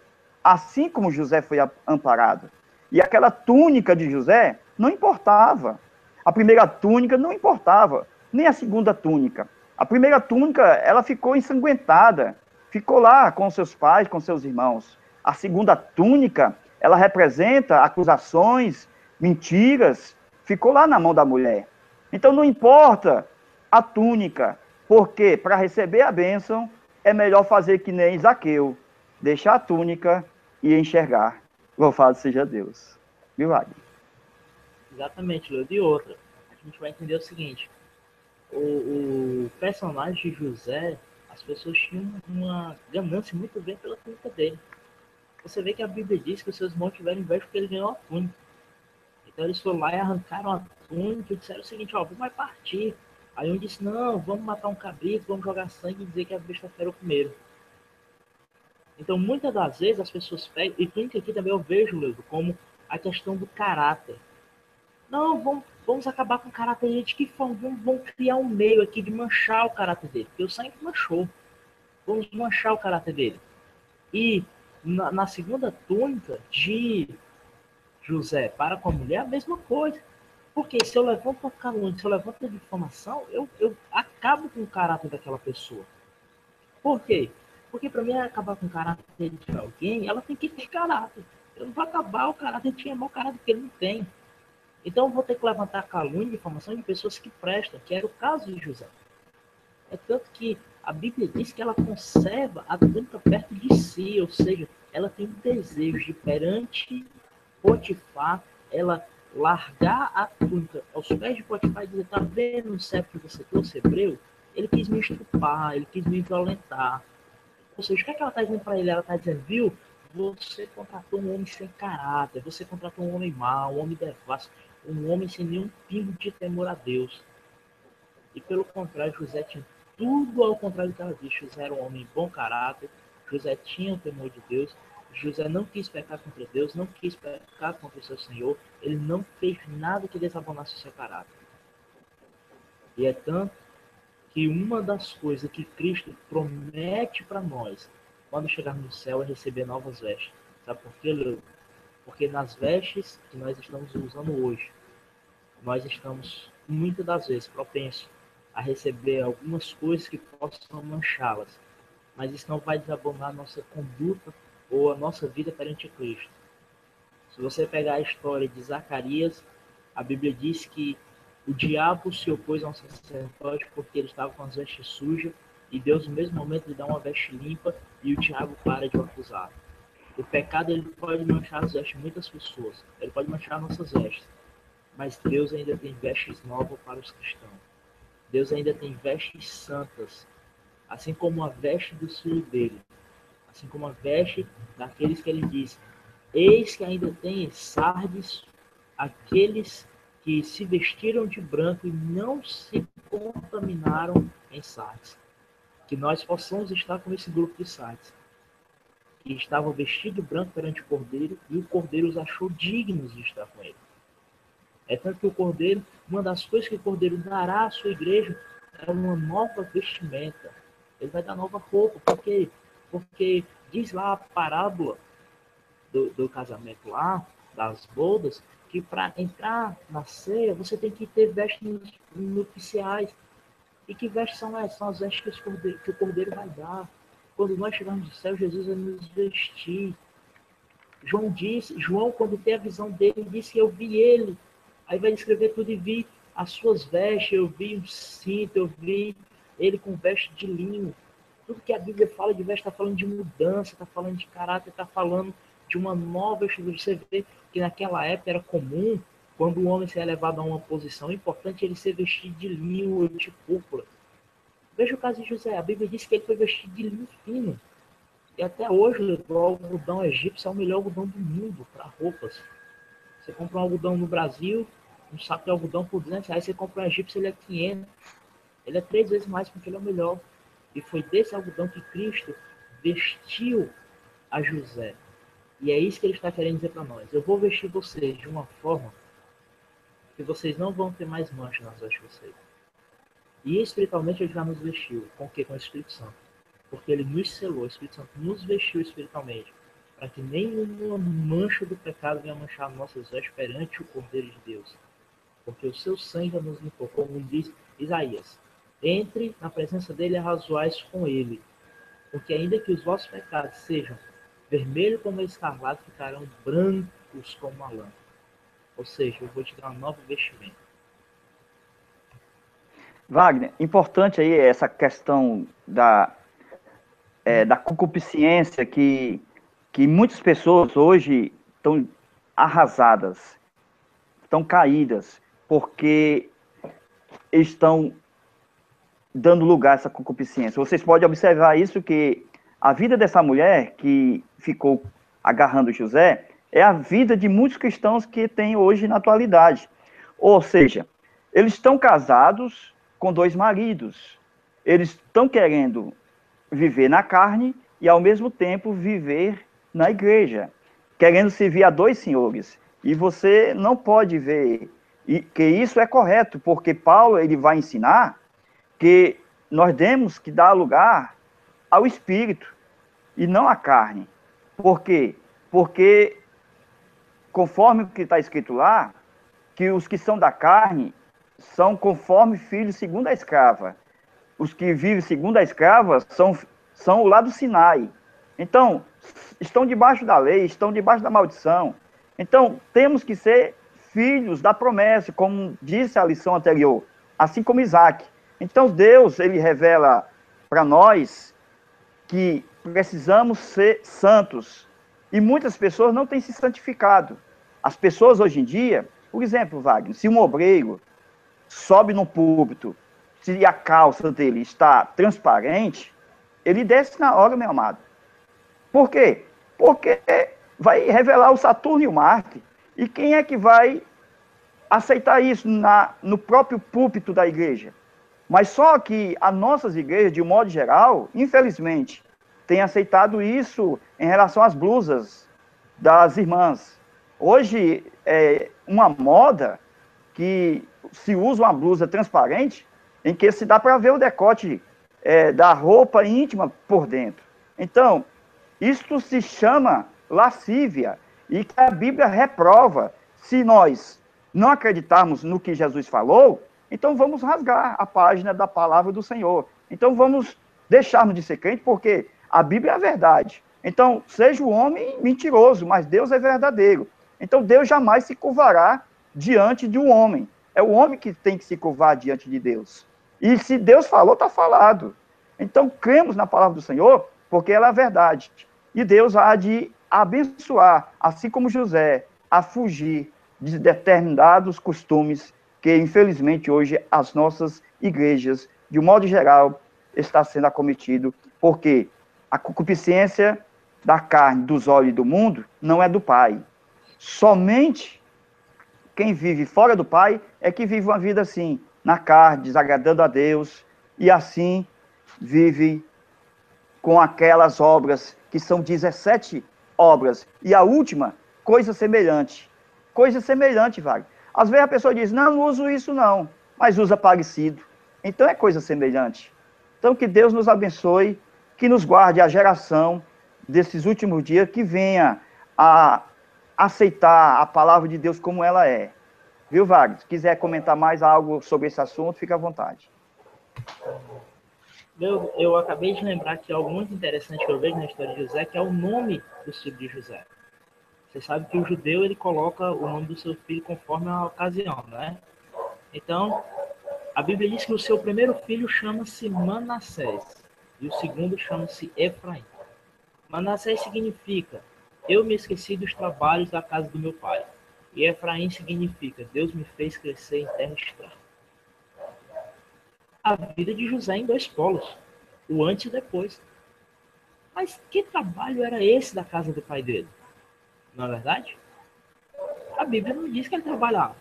Assim como José foi amparado. E aquela túnica de José não importava. A primeira túnica não importava, nem a segunda túnica. A primeira túnica, ela ficou ensanguentada, ficou lá com seus pais, com seus irmãos. A segunda túnica, ela representa acusações, mentiras, ficou lá na mão da mulher. Então não importa a túnica, porque para receber a bênção, é melhor fazer que nem Zaqueu, deixar a túnica e enxergar. Louvado seja Deus. Viu, Wagner? Exatamente, Leo. E outra, a gente vai entender o seguinte, o personagem de José, as pessoas tinham uma ganância muito grande pela túnica dele. Você vê que a Bíblia diz que os seus irmãos tiveram inveja porque ele ganhou a túnica. Então eles foram lá e arrancaram a túnica e disseram o seguinte, ó, vai partir. Aí um disse, não, vamos matar um cabrito, vamos jogar sangue e dizer que a besta fera comeram. Então muitas das vezes as pessoas pegam, e túnica aqui também eu vejo, Leo, como a questão do caráter. Não, vamos acabar com o caráter dele. De que forma? Vamos criar um meio aqui de manchar o caráter dele. Porque o sangue manchou. Vamos manchar o caráter dele. E na segunda túnica de José para com a mulher, a mesma coisa. Porque se eu levanto a calúnia, se eu levanto a difamação, eu acabo com o caráter daquela pessoa. Por quê? Porque para mim acabar com o caráter de alguém, ela tem que ter caráter. Eu não vou acabar o caráter de mau caráter que ele não tem. Então eu vou ter que levantar calúnia e difamação de pessoas que prestam, que era o caso de José. É tanto que a Bíblia diz que ela conserva a túnica perto de si, ou seja, ela tem um desejo de perante Potifar, ela largar a túnica aos pés de Potifar e dizer, tá vendo o cetro que você trouxe, hebreu? Ele quis me estupar, ele quis me violentar. Ou seja, o que é que ela está dizendo para ele? Ela está dizendo, viu? Você contratou um homem sem caráter, você contratou um homem mau, um homem devasso, um homem sem nenhum pingo de temor a Deus. E pelo contrário, José tinha tudo ao contrário do que ela disse. José era um homem de bom caráter, José tinha o temor de Deus, José não quis pecar contra Deus, não quis pecar contra o seu Senhor, ele não fez nada que desabonasse o seu caráter. E é tanto que uma das coisas que Cristo promete para nós, quando chegarmos no céu, é receber novas vestes. Sabe por quê, Leo? Porque nas vestes que nós estamos usando hoje, nós estamos, muitas das vezes, propensos a receber algumas coisas que possam manchá-las. Mas isso não vai desabonar a nossa conduta ou a nossa vida perante Cristo. Se você pegar a história de Zacarias, a Bíblia diz que o diabo se opôs a um sacerdote porque ele estava com as vestes sujas e Deus, no mesmo momento, lhe dá uma veste limpa e o diabo para de o acusar. O pecado ele pode manchar as vestes de muitas pessoas, ele pode manchar nossas vestes, mas Deus ainda tem vestes novas para os cristãos. Deus ainda tem vestes santas, assim como a veste do filho dele, assim como a veste daqueles que ele diz, eis que ainda tem em Sardes aqueles que se vestiram de branco e não se contaminaram em Sardes. Que nós possamos estar com esse grupo de Sardes, que estavam vestido branco perante o Cordeiro, e o Cordeiro os achou dignos de estar com ele. É tanto que o Cordeiro, uma das coisas que o Cordeiro dará à sua igreja é uma nova vestimenta. Ele vai dar nova roupa. Porque diz lá a parábola do casamento lá, das bodas, que para entrar na ceia você tem que ter vestes nupciais. E que vestes são essas? São as vestes que o Cordeiro vai dar. Quando nós chegarmos no céu, Jesus vai nos vestir. João, quando tem a visão dele, disse que eu vi ele. Aí vai descrever tudo e vi as suas vestes, eu vi um cinto, eu vi ele com veste de linho. Tudo que a Bíblia fala de veste está falando de mudança, está falando de caráter, está falando de uma nova estrutura. Você vê que naquela época era comum, quando o homem se é levado a uma posição importante, ele ser vestido de linho ou de púrpura. Veja o caso de José. A Bíblia diz que ele foi vestido de linho fino. E até hoje o algodão egípcio é o melhor algodão do mundo para roupas. Você compra um algodão no Brasil, um saco de algodão por R$200, você compra um egípcio, ele é 500. Ele é 3 vezes mais porque ele é o melhor. E foi desse algodão que Cristo vestiu a José. E é isso que ele está querendo dizer para nós. Eu vou vestir vocês de uma forma que vocês não vão ter mais mancha nas vestes de vocês. E espiritualmente ele já nos vestiu. Com o quê? Com o Espírito Santo. Porque ele nos selou, o Espírito Santo nos vestiu espiritualmente. Para que nenhuma mancha do pecado venha manchar nossas vestes perante o Cordeiro de Deus. Porque o seu sangue já nos limpou, como diz Isaías. Entre na presença dele e arrazoais com ele. Porque ainda que os vossos pecados sejam vermelhos como a escarlate, ficarão brancos como a lã. Ou seja, eu vou te dar uma nova vestimenta. Wagner, importante aí essa questão da concupiscência que muitas pessoas hoje estão arrasadas, estão caídas, porque estão dando lugar a essa concupiscência. Vocês podem observar isso, que a vida dessa mulher que ficou agarrando José é a vida de muitos cristãos que tem hoje na atualidade. Ou seja, eles estão casados com 2 maridos. Eles estão querendo viver na carne e, ao mesmo tempo, viver na igreja, querendo servir a 2 senhores. E você não pode ver que isso é correto, porque Paulo ele vai ensinar que nós temos que dar lugar ao Espírito e não à carne. Por quê? Porque, conforme o que está escrito lá, que os que são da carne são conforme filhos segundo a escrava. Os que vivem segundo a escrava são o lado do Sinai. Então, estão debaixo da lei, estão debaixo da maldição. Então, temos que ser filhos da promessa, como disse a lição anterior, assim como Isaac. Então, Deus, ele revela para nós que precisamos ser santos. E muitas pessoas não têm se santificado. As pessoas hoje em dia, por exemplo, Wagner, se um obreiro sobe no púlpito, se a calça dele está transparente, ele desce na hora, meu amado. Por quê? Porque vai revelar o Saturno e o Marte. E quem é que vai aceitar isso no próprio púlpito da igreja? Mas só que as nossas igrejas, de um modo geral, infelizmente, têm aceitado isso em relação às blusas das irmãs. Hoje, é uma moda que se usa uma blusa transparente, em que se dá para ver o decote da roupa íntima por dentro. Então, isto se chama lascívia, e que a Bíblia reprova. Se nós não acreditarmos no que Jesus falou, então vamos rasgar a página da palavra do Senhor. Então vamos deixarmos de ser crente, porque a Bíblia é a verdade. Então, seja o homem mentiroso, mas Deus é verdadeiro. Então, Deus jamais se curvará diante de um homem. É o homem que tem que se curvar diante de Deus. E se Deus falou, está falado. Então, cremos na palavra do Senhor, porque ela é a verdade. E Deus há de abençoar, assim como José, a fugir de determinados costumes que, infelizmente, hoje as nossas igrejas, de um modo geral, está sendo acometido, porque a concupiscência da carne, dos olhos e do mundo não é do Pai. Somente quem vive fora do Pai é que vive uma vida assim, na carne, desagradando a Deus, e assim vive com aquelas obras, que são 17 obras, e a última, coisa semelhante. Coisa semelhante, Wagner. Às vezes a pessoa diz, não uso isso não, mas usa parecido. Então é coisa semelhante. Então que Deus nos abençoe, que nos guarde a geração desses últimos dias, que venha a aceitar a palavra de Deus como ela é. Viu, Wagner? Se quiser comentar mais algo sobre esse assunto, fica à vontade. Eu acabei de lembrar que algo muito interessante que eu vejo na história de José, que é o nome do filho de José. Você sabe que o judeu ele coloca o nome do seu filho conforme a ocasião, né? Então, a Bíblia diz que o seu primeiro filho chama-se Manassés e o segundo chama-se Efraim. Manassés significa eu me esqueci dos trabalhos da casa do meu pai. E Efraim significa Deus me fez crescer em terra estranha. A vida de José em dois polos, o antes e depois. Mas que trabalho era esse da casa do pai dele? Não é verdade? A Bíblia não diz que ele trabalhava,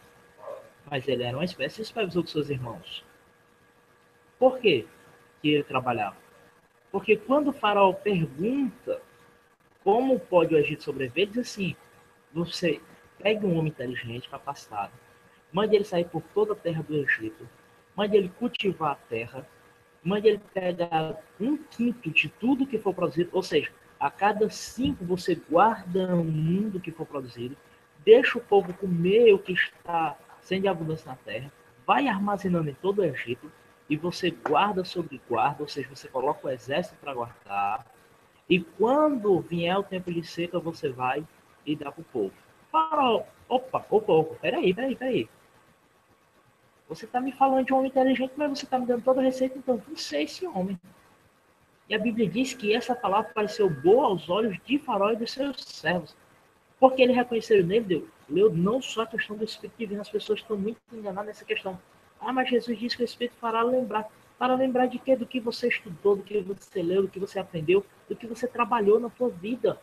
mas ele era uma espécie de supervisor dos seus irmãos. Por quê que ele trabalhava? Porque quando o faraó pergunta como pode o Egito sobreviver, ele diz assim, você pegue um homem inteligente, capacitado, mande ele sair por toda a terra do Egito, mande ele cultivar a terra, mande ele pegar 1/5 de tudo que for produzido, ou seja, a cada 5 você guarda do que for produzido, deixa o povo comer o que está sendo de abundância na terra, vai armazenando em todo o Egito, e você guarda sobre guarda, ou seja, você coloca o exército para guardar, e quando vier o tempo de seca, você vai e dá para o povo. Fala, opa, peraí. Você está me falando de um homem inteligente, mas você está me dando toda a receita, então você é esse homem. E a Bíblia diz que essa palavra pareceu boa aos olhos de Faraó e dos seus servos. Porque ele reconheceu nele, Deus, não só a questão do Espírito Divino, as pessoas estão muito enganadas nessa questão. Ah, mas Jesus disse que o Espírito fará lembrar. Para lembrar de quê? Do que você estudou, do que você leu, do que você aprendeu, do que você trabalhou na sua vida.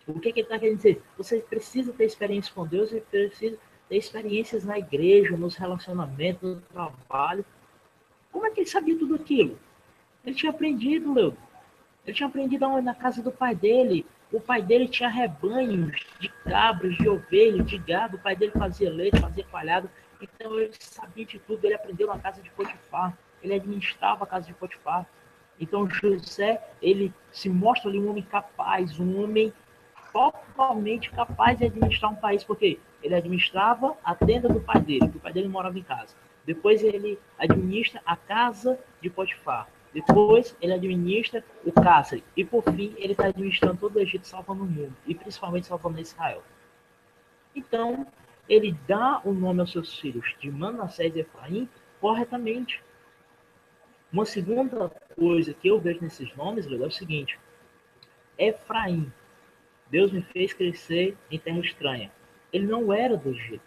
O que ele está querendo dizer? Você precisa ter experiência com Deus e precisa ter experiências na igreja, nos relacionamentos, no trabalho. Como é que ele sabia tudo aquilo? Ele tinha aprendido, Leo. Ele tinha aprendido na casa do pai dele. O pai dele tinha rebanhos de cabras, de ovelhas, de gado. O pai dele fazia leite, fazia coalhada. Então ele sabia de tudo. Ele aprendeu na casa de Potifar. Ele administrava a casa de Potifar. Então José, ele se mostra ali um homem capaz, um homem totalmente capaz de administrar um país, porque ele administrava a tenda do pai dele, que o pai dele morava em casa. Depois ele administra a casa de Potifar. Depois ele administra o cárcere. E por fim ele está administrando todo o Egito, salvando o mundo. E principalmente salvando Israel. Então ele dá o nome aos seus filhos de Manassés e Efraim corretamente. Uma segunda coisa que eu vejo nesses nomes é o seguinte. Efraim. Deus me fez crescer em terra estranha. Ele não era do Egito.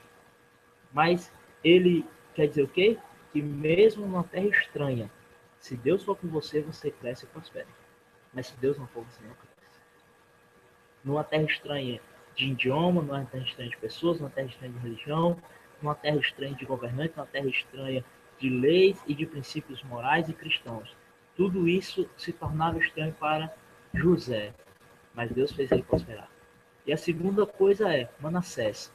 Mas ele quer dizer o quê? Que mesmo numa terra estranha, se Deus for com você, você cresce e prospera. Mas se Deus não for, você não cresce. Numa terra estranha de idioma, numa terra estranha de pessoas, numa terra estranha de religião, numa terra estranha de governantes, numa terra estranha de leis e de princípios morais e cristãos. Tudo isso se tornava estranho para José. Mas Deus fez ele prosperar. E a segunda coisa é Manassés.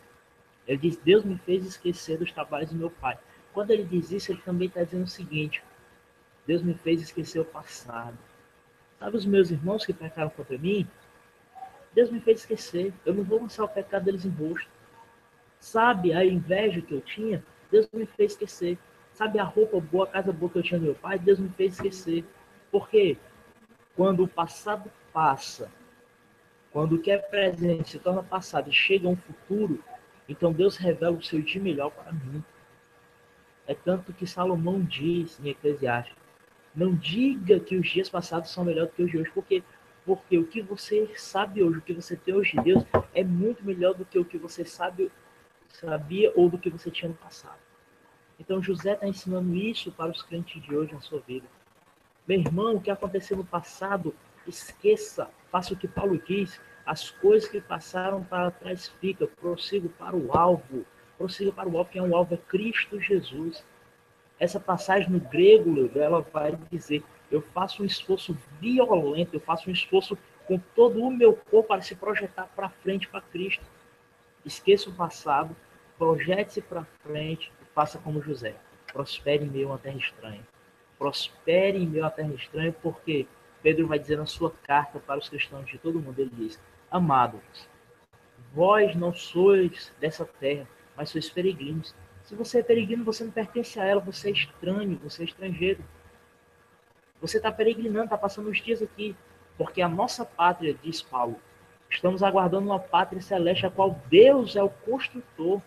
Ele diz, Deus me fez esquecer dos trabalhos do meu pai. Quando ele diz isso, ele também está dizendo o seguinte, Deus me fez esquecer o passado. Sabe os meus irmãos que pecaram contra mim? Deus me fez esquecer. Eu não vou lançar o pecado deles em rosto. Sabe a inveja que eu tinha? Deus me fez esquecer. Sabe a roupa boa, a casa boa que eu tinha do meu pai? Deus me fez esquecer. Por quê? Quando o passado passa, quando o que é presente se torna passado e chega um futuro, então Deus revela o seu de melhor para mim. É tanto que Salomão diz em Eclesiastes, não diga que os dias passados são melhores do que os de hoje, porque o que você sabe hoje, o que você tem hoje de Deus, é muito melhor do que o que você sabia ou do que você tinha no passado. Então José está ensinando isso para os crentes de hoje na sua vida. Meu irmão, o que aconteceu no passado, esqueça, faça o que Paulo diz, as coisas que passaram para trás fica, prossiga para o alvo, que é um alvo, é Cristo Jesus. Essa passagem no grego, ela vai dizer, eu faço um esforço violento, eu faço um esforço com todo o meu corpo para se projetar para frente para Cristo. Esqueça o passado, projete-se para frente e faça como José. Prospere em meio a uma terra estranha. Prospere em meio a uma terra estranha, porque Pedro vai dizer na sua carta para os cristãos de todo mundo, ele diz, amados, vós não sois dessa terra, mas sois peregrinos. Se você é peregrino, você não pertence a ela, você é estranho, você é estrangeiro. Você está peregrinando, está passando os dias aqui, porque a nossa pátria, diz Paulo, estamos aguardando uma pátria celeste, a qual Deus é o construtor,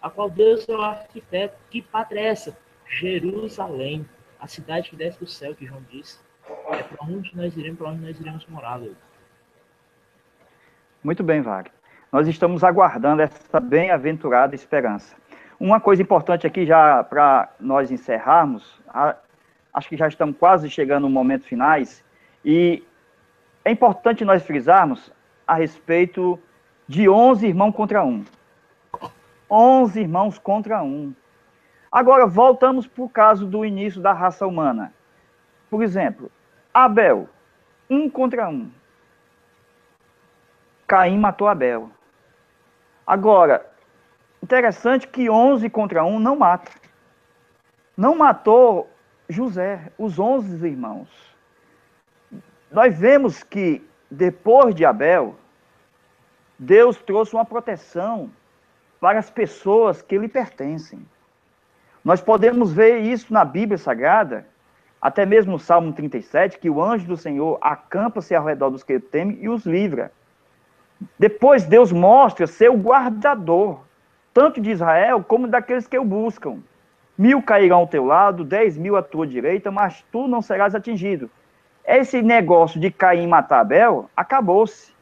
a qual Deus é o arquiteto. Que pátria é essa? Jerusalém, a cidade que desce do céu, que João disse. É para onde nós iremos morar, Deus. Muito bem, Wagner. Nós estamos aguardando essa bem-aventurada esperança. Uma coisa importante aqui, já para nós encerrarmos, acho que já estamos quase chegando no momento finais, e é importante nós frisarmos a respeito de 11 irmãos contra 1. 11 irmãos contra 1. Agora, voltamos para o caso do início da raça humana. Por exemplo, Abel, 1 contra 1. Caim matou Abel. Agora, interessante que 11 contra 1 não mata. Não matou José, os 11 irmãos. Nós vemos que, depois de Abel, Deus trouxe uma proteção para as pessoas que lhe pertencem. Nós podemos ver isso na Bíblia Sagrada, até mesmo no Salmo 37, que o anjo do Senhor acampa-se ao redor dos que o temem e os livra. Depois Deus mostra ser o guardador, tanto de Israel como daqueles que o buscam. 1000 cairão ao teu lado, 10.000 à tua direita, mas tu não serás atingido. Esse negócio de Caim matar Abel, acabou-se.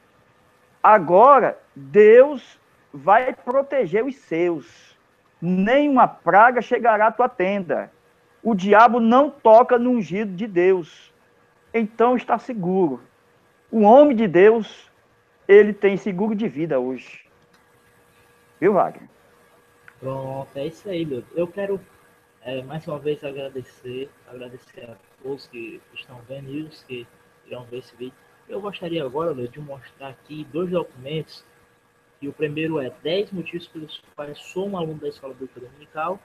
Agora, Deus vai proteger os seus. Nenhuma praga chegará à tua tenda. O diabo não toca no ungido de Deus. Então está seguro. O homem de Deus, ele tem seguro de vida hoje. Viu, Wagner? Pronto, é isso aí, meu. Eu quero mais uma vez agradecer a todos que estão vendo e os que irão ver esse vídeo. Eu gostaria agora, meu, de mostrar aqui 2 documentos. E o primeiro é 10 motivos pelos quais sou um aluno da Escola Bíblica Dominical.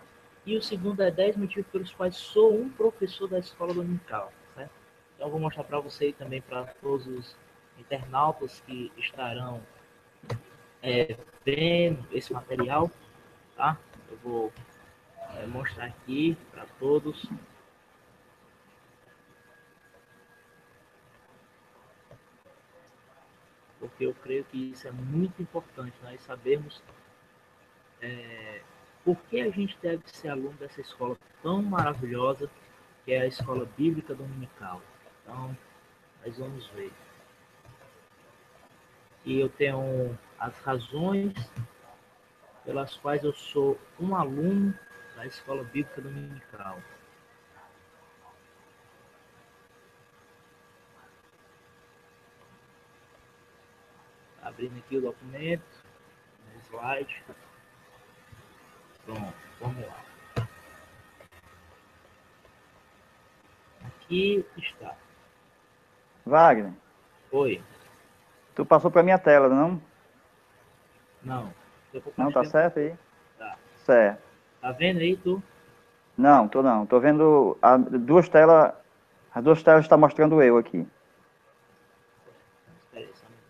E o segundo é 10 motivos pelos quais sou um professor da Escola Dominical. Certo? Então, eu vou mostrar para você e também para todos os internautas que estarão vendo esse material. Tá? Eu vou mostrar aqui para todos. Porque eu creio que isso é muito importante, nós sabermos por que a gente deve ser aluno dessa escola tão maravilhosa, que é a Escola Bíblica Dominical. Então, nós vamos ver. E eu tenho as razões pelas quais eu sou um aluno da Escola Bíblica Dominical. Abrindo aqui o documento, no slide. Pronto, vamos lá. Aqui está. Wagner. Oi. Tu passou para minha tela, não? Não. Não, tá certo aí? Tá. Certo. Tá vendo aí, tu? Não. Tô vendo as 2 telas estão mostrando eu aqui. Espera aí, só um minuto.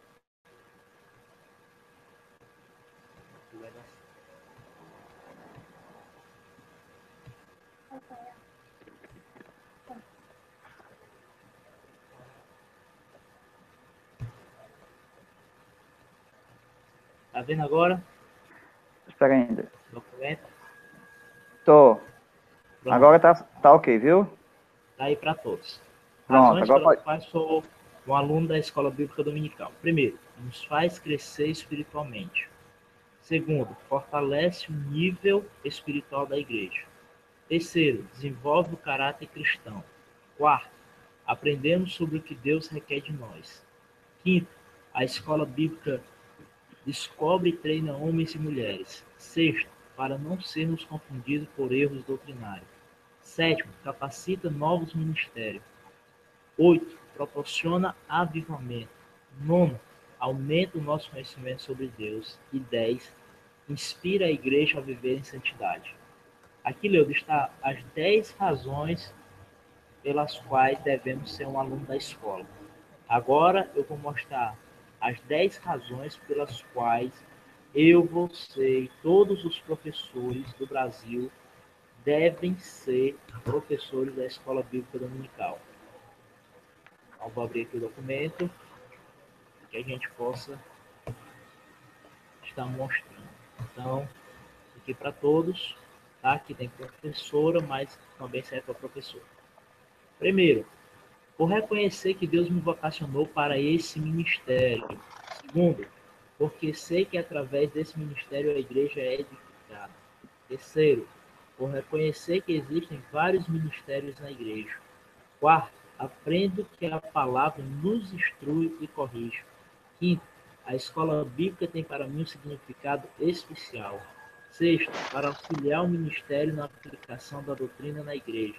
Tá vendo agora? Espera ainda. Documento? Tô. Pronto. Agora tá ok, viu? Tá aí para todos. Pronto, Razões agora pelas pode. quais sou um aluno da Escola Bíblica Dominical. Primeiro, nos faz crescer espiritualmente. Segundo, fortalece o nível espiritual da igreja. Terceiro, desenvolve o caráter cristão. Quarto, aprendemos sobre o que Deus requer de nós. Quinto, a escola bíblica descobre e treina homens e mulheres. Sexto, para não sermos confundidos por erros doutrinários. 7. Capacita novos ministérios. 8. Proporciona avivamento. 9. Aumenta o nosso conhecimento sobre Deus. E 10. Inspira a igreja a viver em santidade. Aqui, Leudo, está as 10 razões pelas quais devemos ser um aluno da escola. Agora eu vou mostrar as 10 razões pelas quais eu, você e todos os professores do Brasil devem ser professores da Escola Bíblica Dominical. Então, vou abrir aqui o documento que a gente possa estar mostrando. Então, aqui para todos, tá? Aqui tem professora, mas também serve para professor. Primeiro, por reconhecer que Deus me vocacionou para esse ministério. Segundo, porque sei que através desse ministério a igreja é edificada. Terceiro, por reconhecer que existem vários ministérios na igreja. Quarto, aprendo que a palavra nos instrui e corrige. Quinto, a escola bíblica tem para mim um significado especial. Sexto, para auxiliar o ministério na aplicação da doutrina na igreja.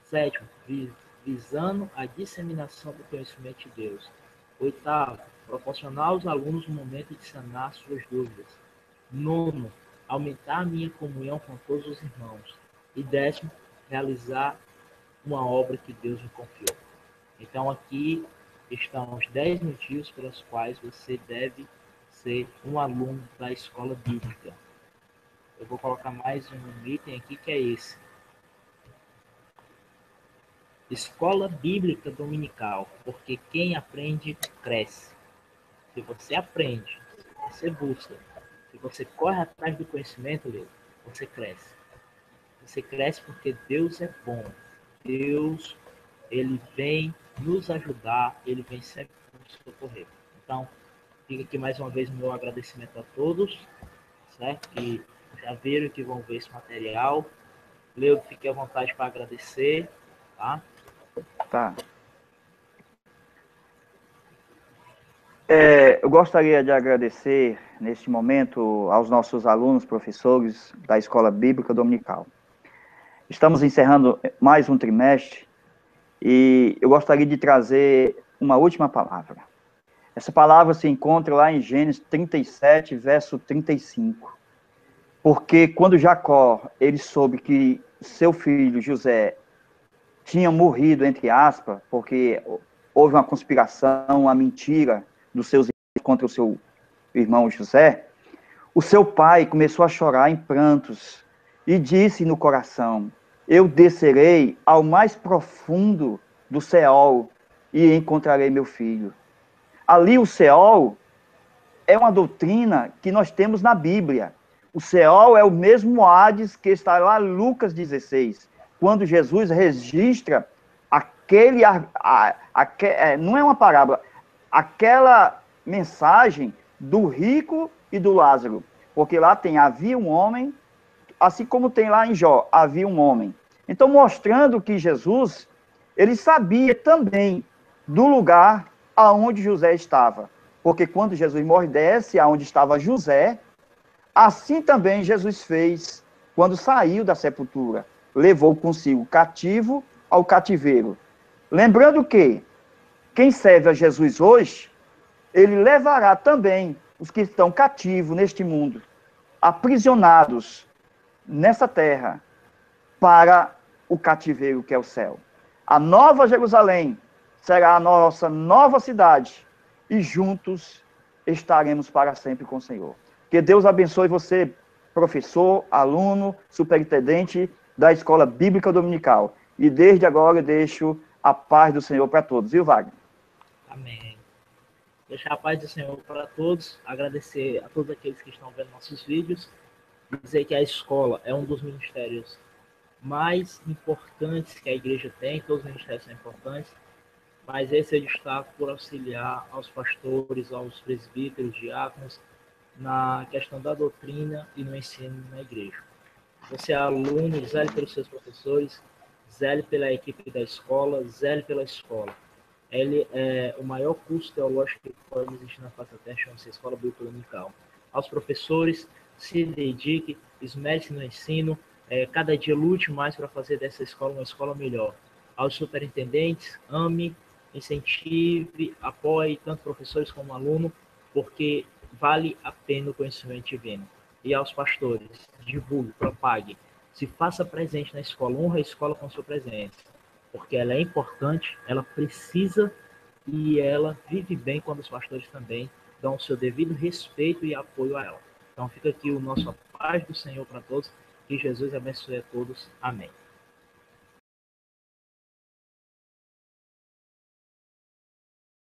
Sétimo, visando a disseminação do conhecimento de Deus. Oitavo, proporcionar aos alunos um momento de sanar suas dúvidas. Nono, aumentar a minha comunhão com todos os irmãos. E 10º, realizar uma obra que Deus me confiou. Então aqui estão os 10 motivos pelos quais você deve ser um aluno da escola bíblica. Eu vou colocar mais um item aqui que é esse. Escola Bíblica Dominical, porque quem aprende, cresce. Se você aprende, você busca, se você corre atrás do conhecimento, você cresce. Você cresce porque Deus é bom. Deus, ele vem nos ajudar, ele vem sempre nos socorrer. Então, fica aqui mais uma vez o meu agradecimento a todos, certo? Que já viram que vão ver esse material. Leo, fique à vontade para agradecer, tá? Tá. Eu gostaria de agradecer, neste momento, aos nossos alunos, professores da Escola Bíblica Dominical. Estamos encerrando mais um trimestre e eu gostaria de trazer uma última palavra. Essa palavra se encontra lá em Gênesis 37, verso 35. Porque quando Jacó, ele soube que seu filho José tinha morrido, entre aspas, porque houve uma conspiração, uma mentira dos seus irmãos contra o seu irmão José, o seu pai começou a chorar em prantos e disse no coração: eu descerei ao mais profundo do Seol e encontrarei meu filho. Ali o Seol é uma doutrina que nós temos na Bíblia. O Seol é o mesmo Hades que está lá em Lucas 16, quando Jesus registra não é uma parábola, aquela mensagem do rico e do Lázaro, porque lá havia um homem, assim como tem lá em Jó, havia um homem. Então, mostrando que Jesus, ele sabia também do lugar aonde José estava, porque quando Jesus morre, desce aonde estava José, assim também Jesus fez quando saiu da sepultura, levou consigo cativo ao cativeiro. Lembrando que quem serve a Jesus hoje, ele levará também os que estão cativos neste mundo, aprisionados nessa terra, para o cativeiro que é o céu. A nova Jerusalém será a nossa nova cidade e juntos estaremos para sempre com o Senhor. Que Deus abençoe você, professor, aluno, superintendente da Escola Bíblica Dominical. E desde agora eu deixo a paz do Senhor para todos, viu, Wagner? Amém. Deixar a paz do Senhor para todos, agradecer a todos aqueles que estão vendo nossos vídeos, dizer que a escola é um dos ministérios mais importantes que a igreja tem, todos os ministérios são importantes, mas esse eu destaco por auxiliar aos pastores, aos presbíteros, diáconos, na questão da doutrina e no ensino na igreja. Você é aluno, zele pelos seus professores, zele pela equipe da escola, zele pela escola. Ele é o maior curso teológico que pode existir na face da terra, chama-se Escola Bíblica Dominical. Aos professores, se dedique, esmere-se no ensino, cada dia lute mais para fazer dessa escola uma escola melhor. Aos superintendentes, ame, incentive, apoie tanto professores como aluno, porque vale a pena o conhecimento divino. E aos pastores, divulgue, propague, se faça presente na escola, honre a escola com sua presença, porque ela é importante, ela precisa e ela vive bem quando os pastores também dão o seu devido respeito e apoio a ela. Então fica aqui o nosso paz do Senhor para todos, que Jesus abençoe a todos. Amém.